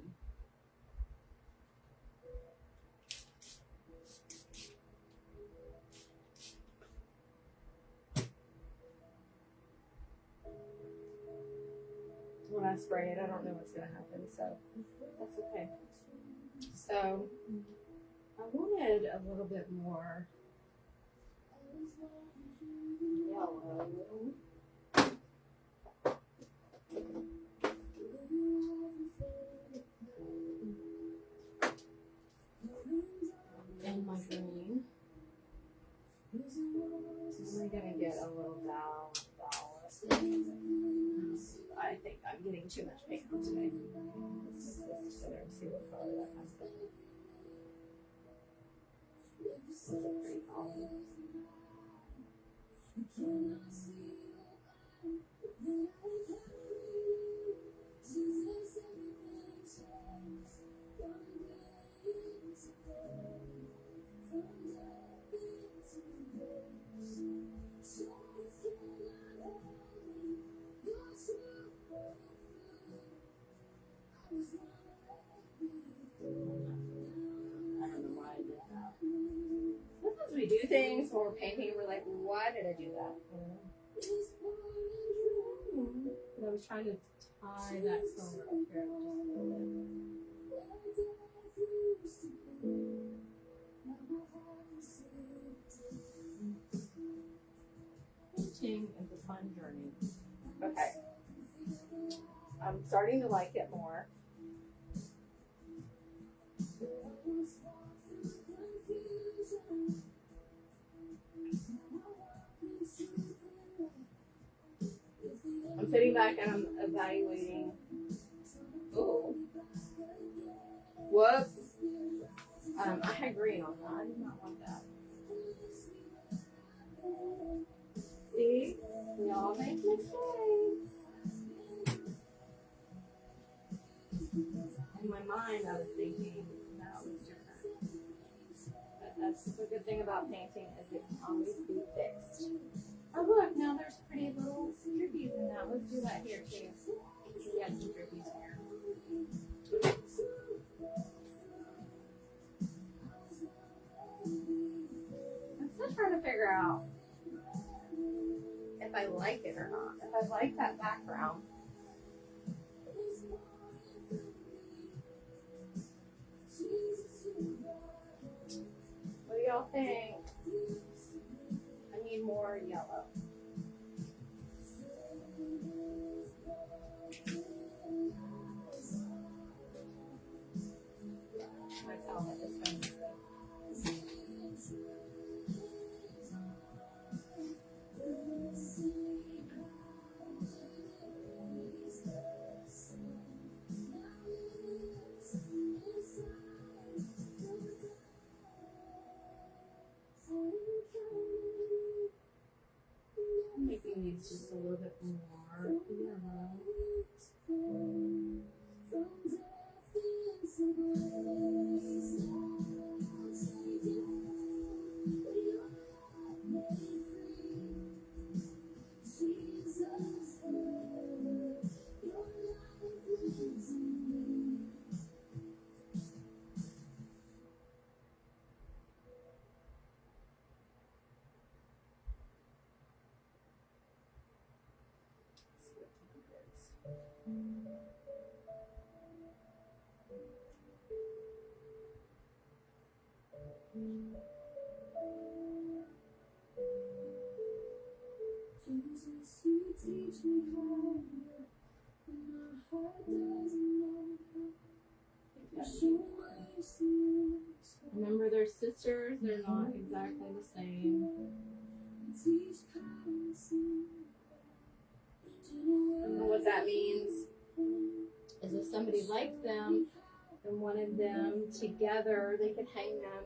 When I spray it, I don't know what's going to happen, so that's okay. So I wanted a little bit more yellow. And my green. We're going to get a little ballast. I think I'm getting too much paint on today. Let's mix this together and see what color that comes up. It's a pretty color. I don't know why I did that. Sometimes we do things when we're painting and we're like, why did I do that? But I was trying to tie that color up here just a little bit. Painting is a fun journey. Okay. I'm starting to like it more. I'm sitting back and I'm evaluating. Oh, whoops. I had green on that. I did not want that. See? We all make mistakes. In my mind, I was thinking that was different. But that's the good thing about painting is it can always be fixed. Oh look, now there's pretty little drippies in that. Let's do that here too. We got some drippies here. I'm still trying to figure out if I like it or not. If I like that background. What do y'all think? I need more yellow. My palette is fancy. I'm making these just a little bit more yellow. Jesus, you teach me how, when my heart doesn't know how. Show mercy. Remember, they're sisters. They're not exactly the same. Teach kindness. And what that means is if somebody liked them and wanted them together, they could hang them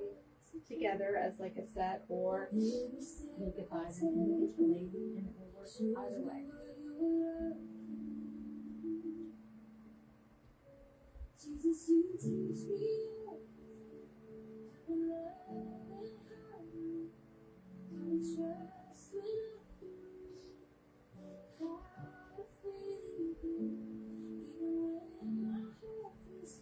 together as like a set, or they could buy them individually, and it will work either way. Jesus, you teach me how to love and how to trust when I feel how to freely give, even when my heart feels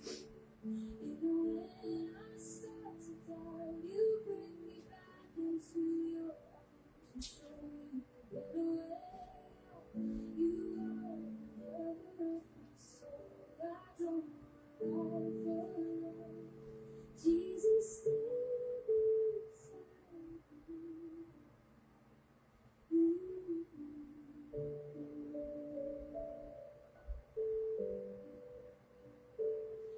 weak, even when I start to doubt. You bring me back into your arms and show me a better way out. You are the lover of my soul. I don't want life alone. Jesus, stay beside me.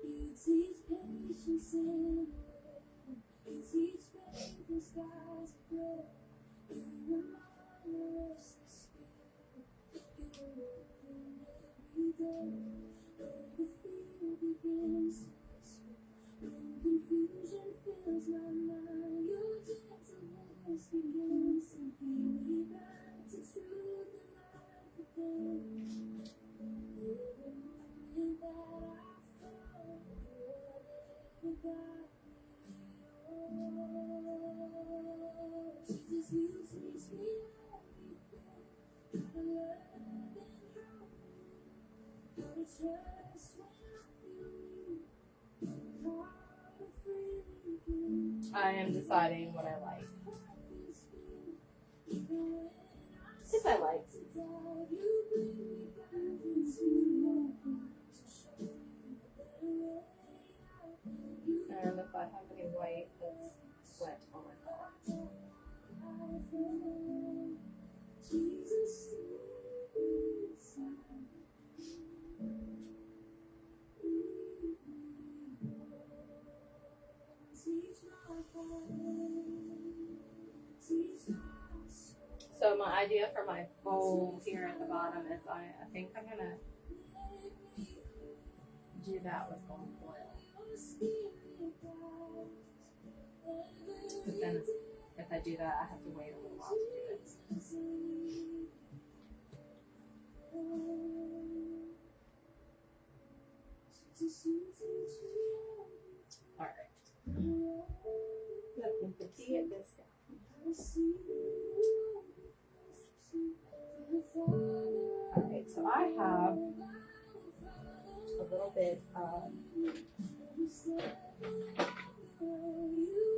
You teach patience in the rain. You teach faith in skies of gray. You remind the restless spirit. You awaken every day. When the fear begins to whisper, when confusion fills my mind, your gentle voice begins to lead me back to truth and life again. Every moment that I fall, you're there to guide me. Oh, Jesus, you teach me everything, how to love and how to trust when I feel weak, how to freely give. I am deciding what I like. If I like. And if I have any white that's wet on my cloth. So my idea for my bowl here at the bottom is I think I'm gonna do that with gold foil. But then if I do that, I have to wait a little while to do it. Alright. Let me get this down. Alright, so I have a little bit of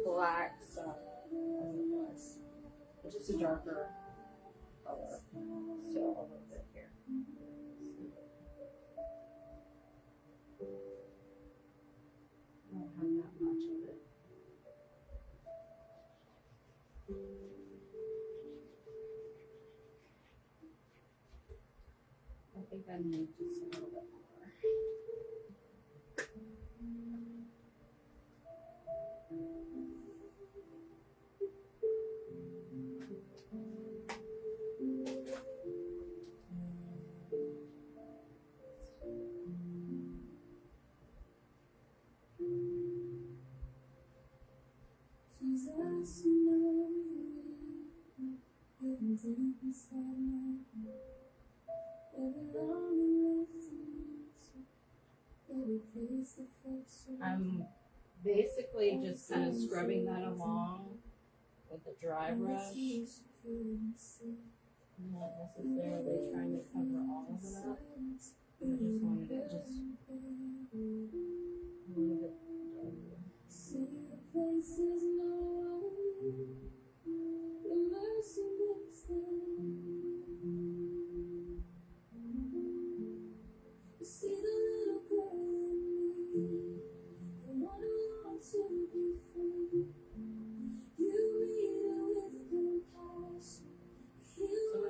black stuff as it was, just a darker color, still a little bit here. I don't have that much of it. I think I need just a little bit more. Jesus, you know you living deep inside my heart. Every long and every place that felt so. I'm basically just kind of scrubbing that along with a dry brush. I'm not necessarily trying to cover all of it up. I just wanted it just a little bit darker. See the places no one knew. Your mercy makes them. You see the little girl in me.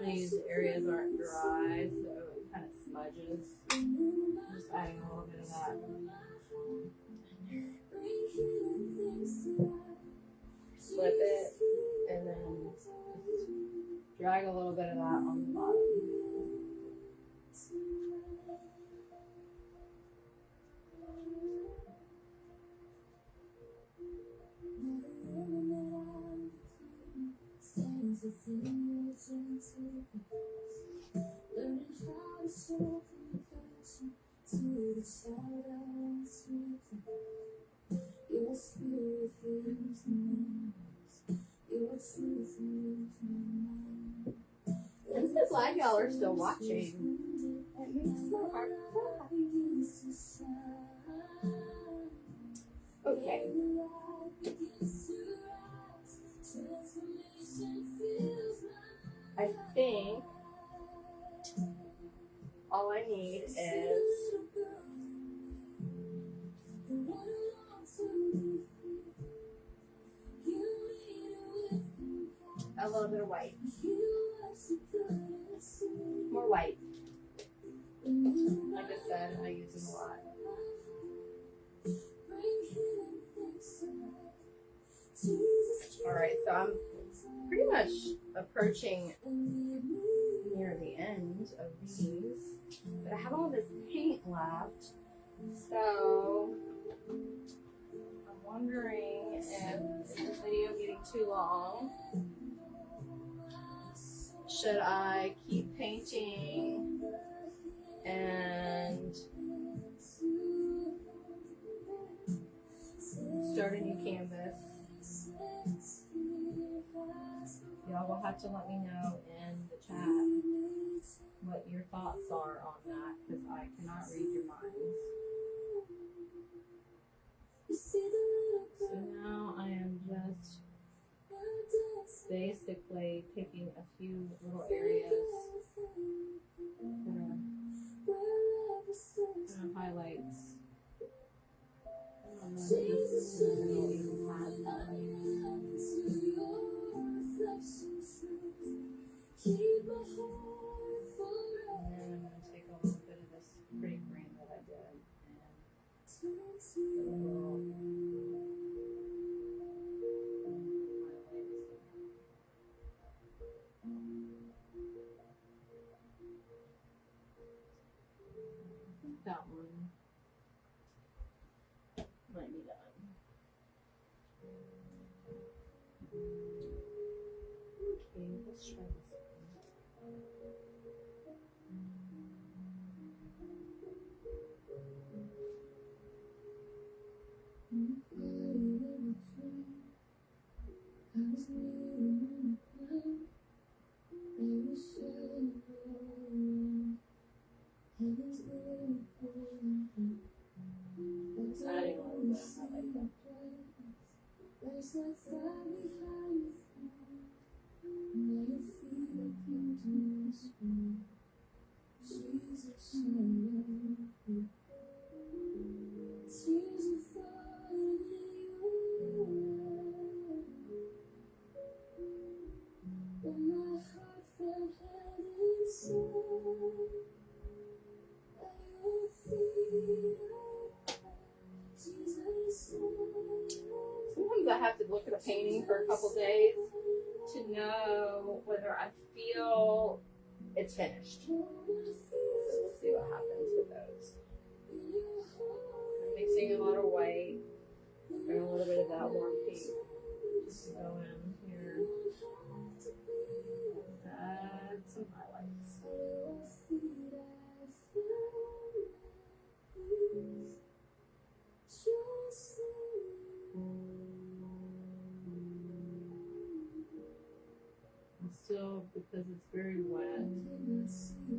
of these areas aren't dry, so it kind of smudges. Just adding a little bit of that. Flip it, and then just drag a little bit of that on the bottom. Your spirit fills the memories. Your truth moves my mind. I'm so glad y'all are still watching. It makes my heart sad. Okay. I think all I need is a little bit of white. More white. Like I said, I use them a lot. Alright, so I'm pretty much approaching near the end of these, but I have all this paint left, so I'm wondering if this video getting too long. Should I keep painting and start a new canvas? Y'all will have to let me know in the chat what your thoughts are on that, because I cannot read your minds. So now I am just basically picking a few little areas that are kind of highlights. I don't know if this middle even has highlights. And then I'm going to take a little bit of this pretty green that I did and put a little that one might be done. Okay, let's try this one. Adding a little bit of highlight. There's like fire behind the throne. May you feel like him to whisper, Jesus, I love you. Tears are falling in your eyes. But my heart felt held inside. At your feet I cry, Jesus, I love you. Sometimes I have to look at a painting for a couple days to know whether I feel it's finished. So we'll see what happens with those. I'm mixing a lot of white and a little bit of that warm pink just to go in here. Add some highlights. Still, because it's very wet,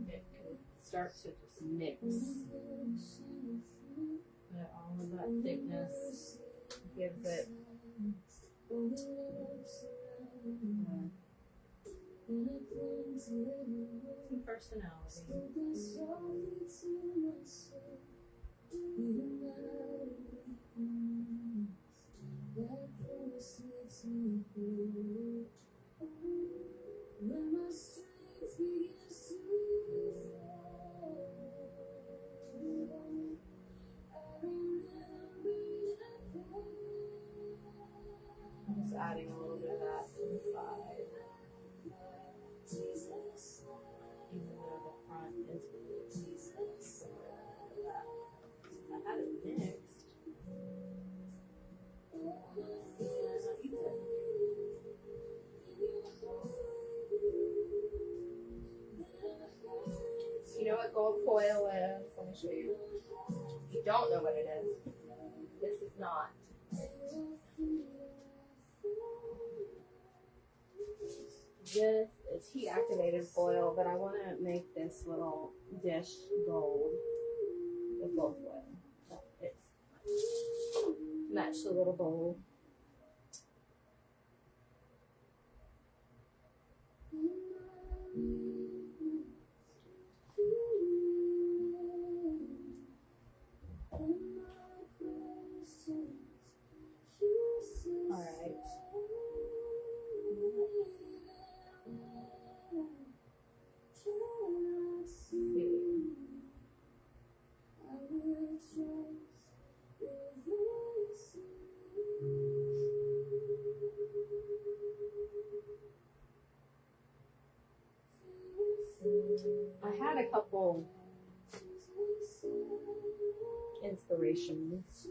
it can start to just mix. But all of that thickness gives it some personality. When my strength what gold foil is. Let me show you. If you don't know what it is, this is not. This is heat activated foil, but I want to make this little dish gold with gold foil. So it's match the little bowl. Alright. I had a couple inspirations.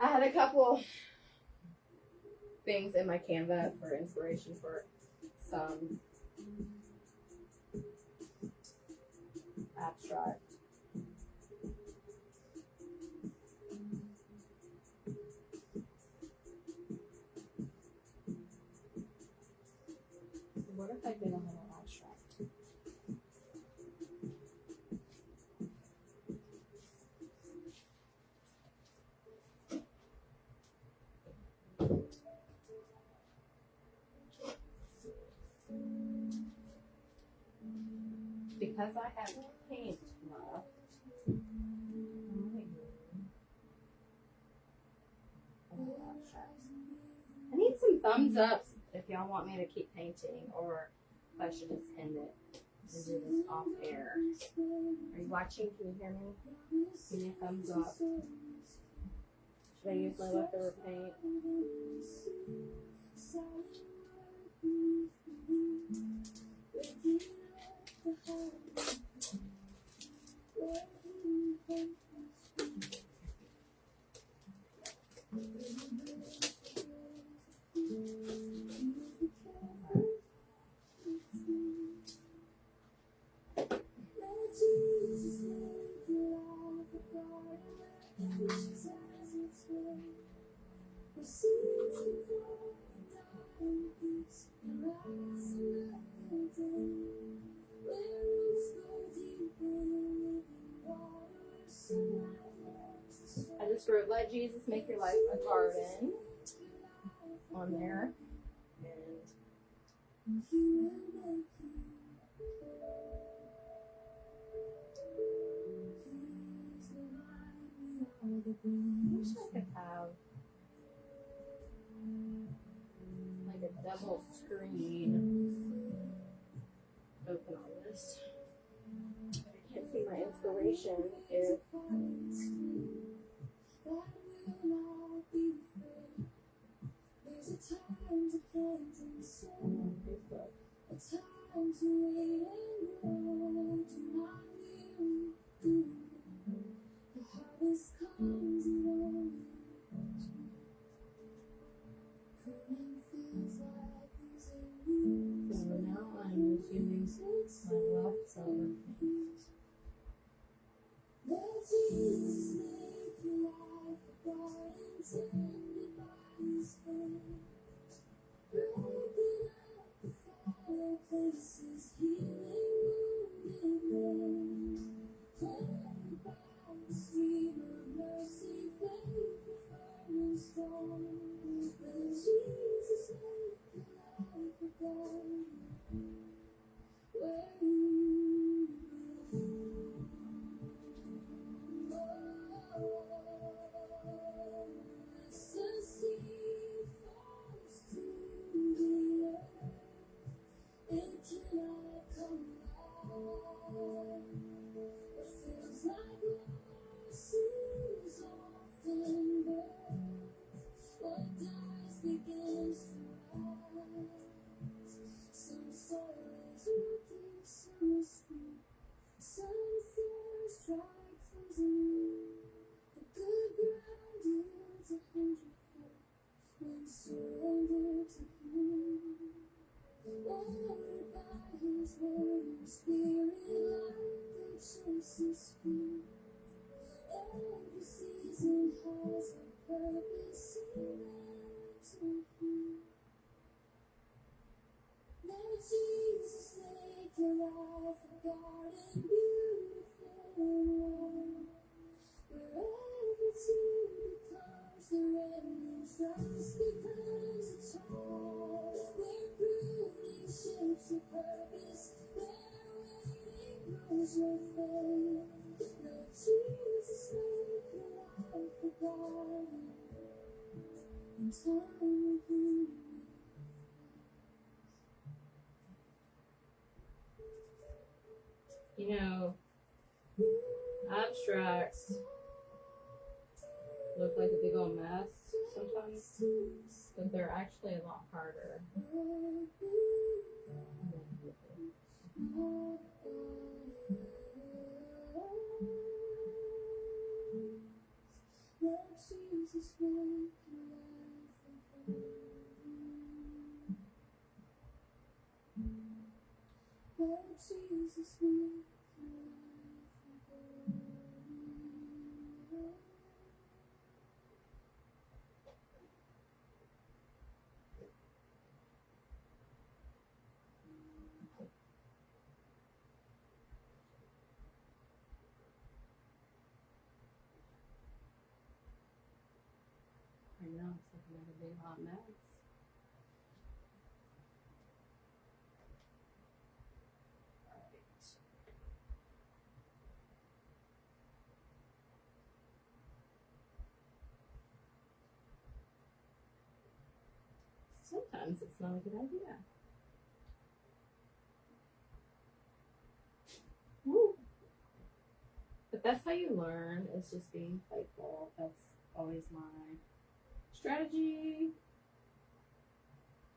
I had a couple things in my Canva for inspiration for some abstract. What if I did a little abstract? Because I have paint left, I need some thumbs up if y'all want me to keep painting, or if I should just end it and do this off air. Are you watching? Can you hear me? Give me a thumbs up. Should I use my leftover paint? I just wrote, "Let Jesus make your life a garden" on there. And I wish I could have like a double screen open on this. I can't see my inspiration if So now I'm using my leftover paint. always looking so risky. Sunflowers strike frozen. The good ground yields 100-fold when surrendered to Him. Ordered by His word and Spirit, like the choicest fruit. Every season has a purpose, even winter heat. Let Jesus make your life a garden, beautiful and wild. Where every tear becomes the rain and trust becomes a child. Where pruning shapes your purpose, where waiting grows your faith. Let Jesus make your life a garden, and time will bloom. You know, abstracts look like a big old mess sometimes, but they're actually a lot harder. Let Jesus make your life a garden. Let Jesus make your life a garden. I know, it's like another big hot mess. Sometimes it's not a good idea. Woo. But that's how you learn, is just being playful. That's always my strategy.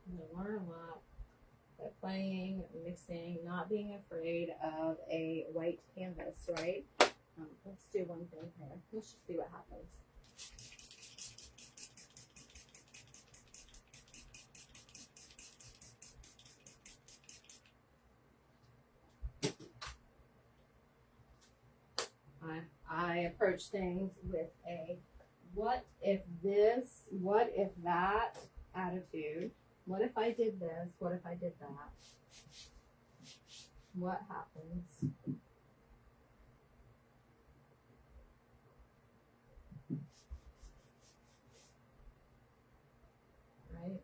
I'm gonna learn a lot by playing, mixing, not being afraid of a white canvas, right? Let's do one thing here. Let's just see what happens. I approach things with a what if this, what if that attitude. What if I did this? What if I did that? What happens? Right?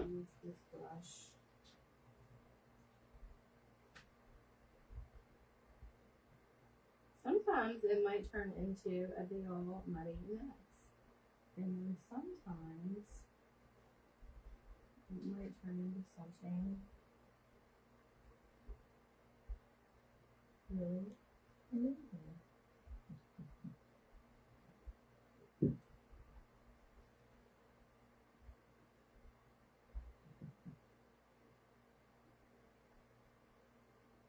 Use this brush. Sometimes it might turn into a big old muddy mess. And then sometimes it might turn into something really amazing.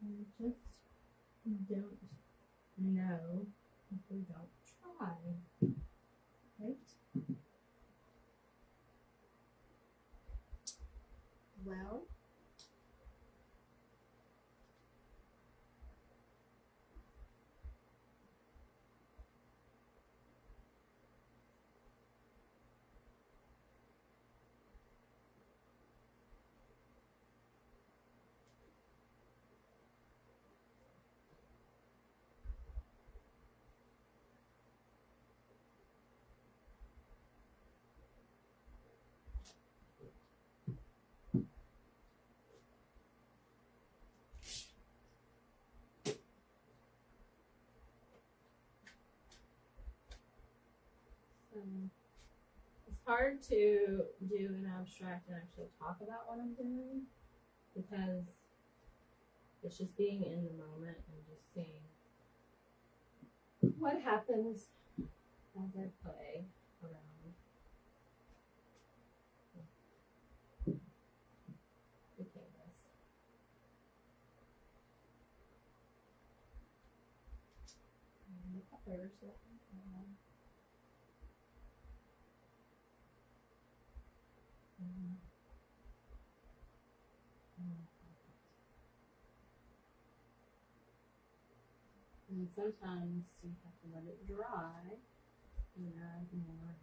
And just don't know if we don't try, right? Well, it's hard to do an abstract and actually talk about what I'm doing. because it's just being in the moment and just seeing what happens as I play around the canvas. And the colors that and sometimes you have to let it dry and add more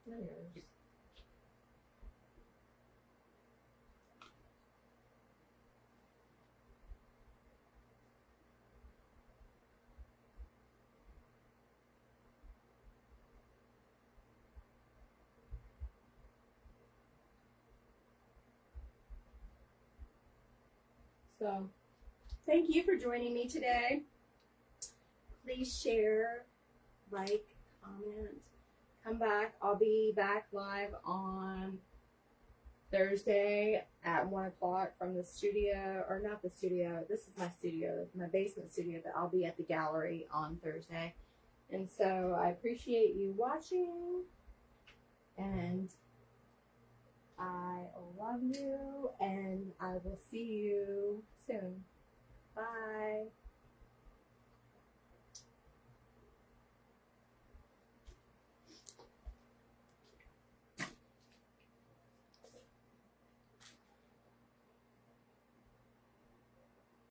layers. So, thank you for joining me today. Please share, like, comment, come back. I'll be back live on Thursday at 1 o'clock from the studio, or not the studio. This is my studio, my basement studio, but I'll be at the gallery on Thursday. And so I appreciate you watching, and I love you, and I will see you soon. Bye.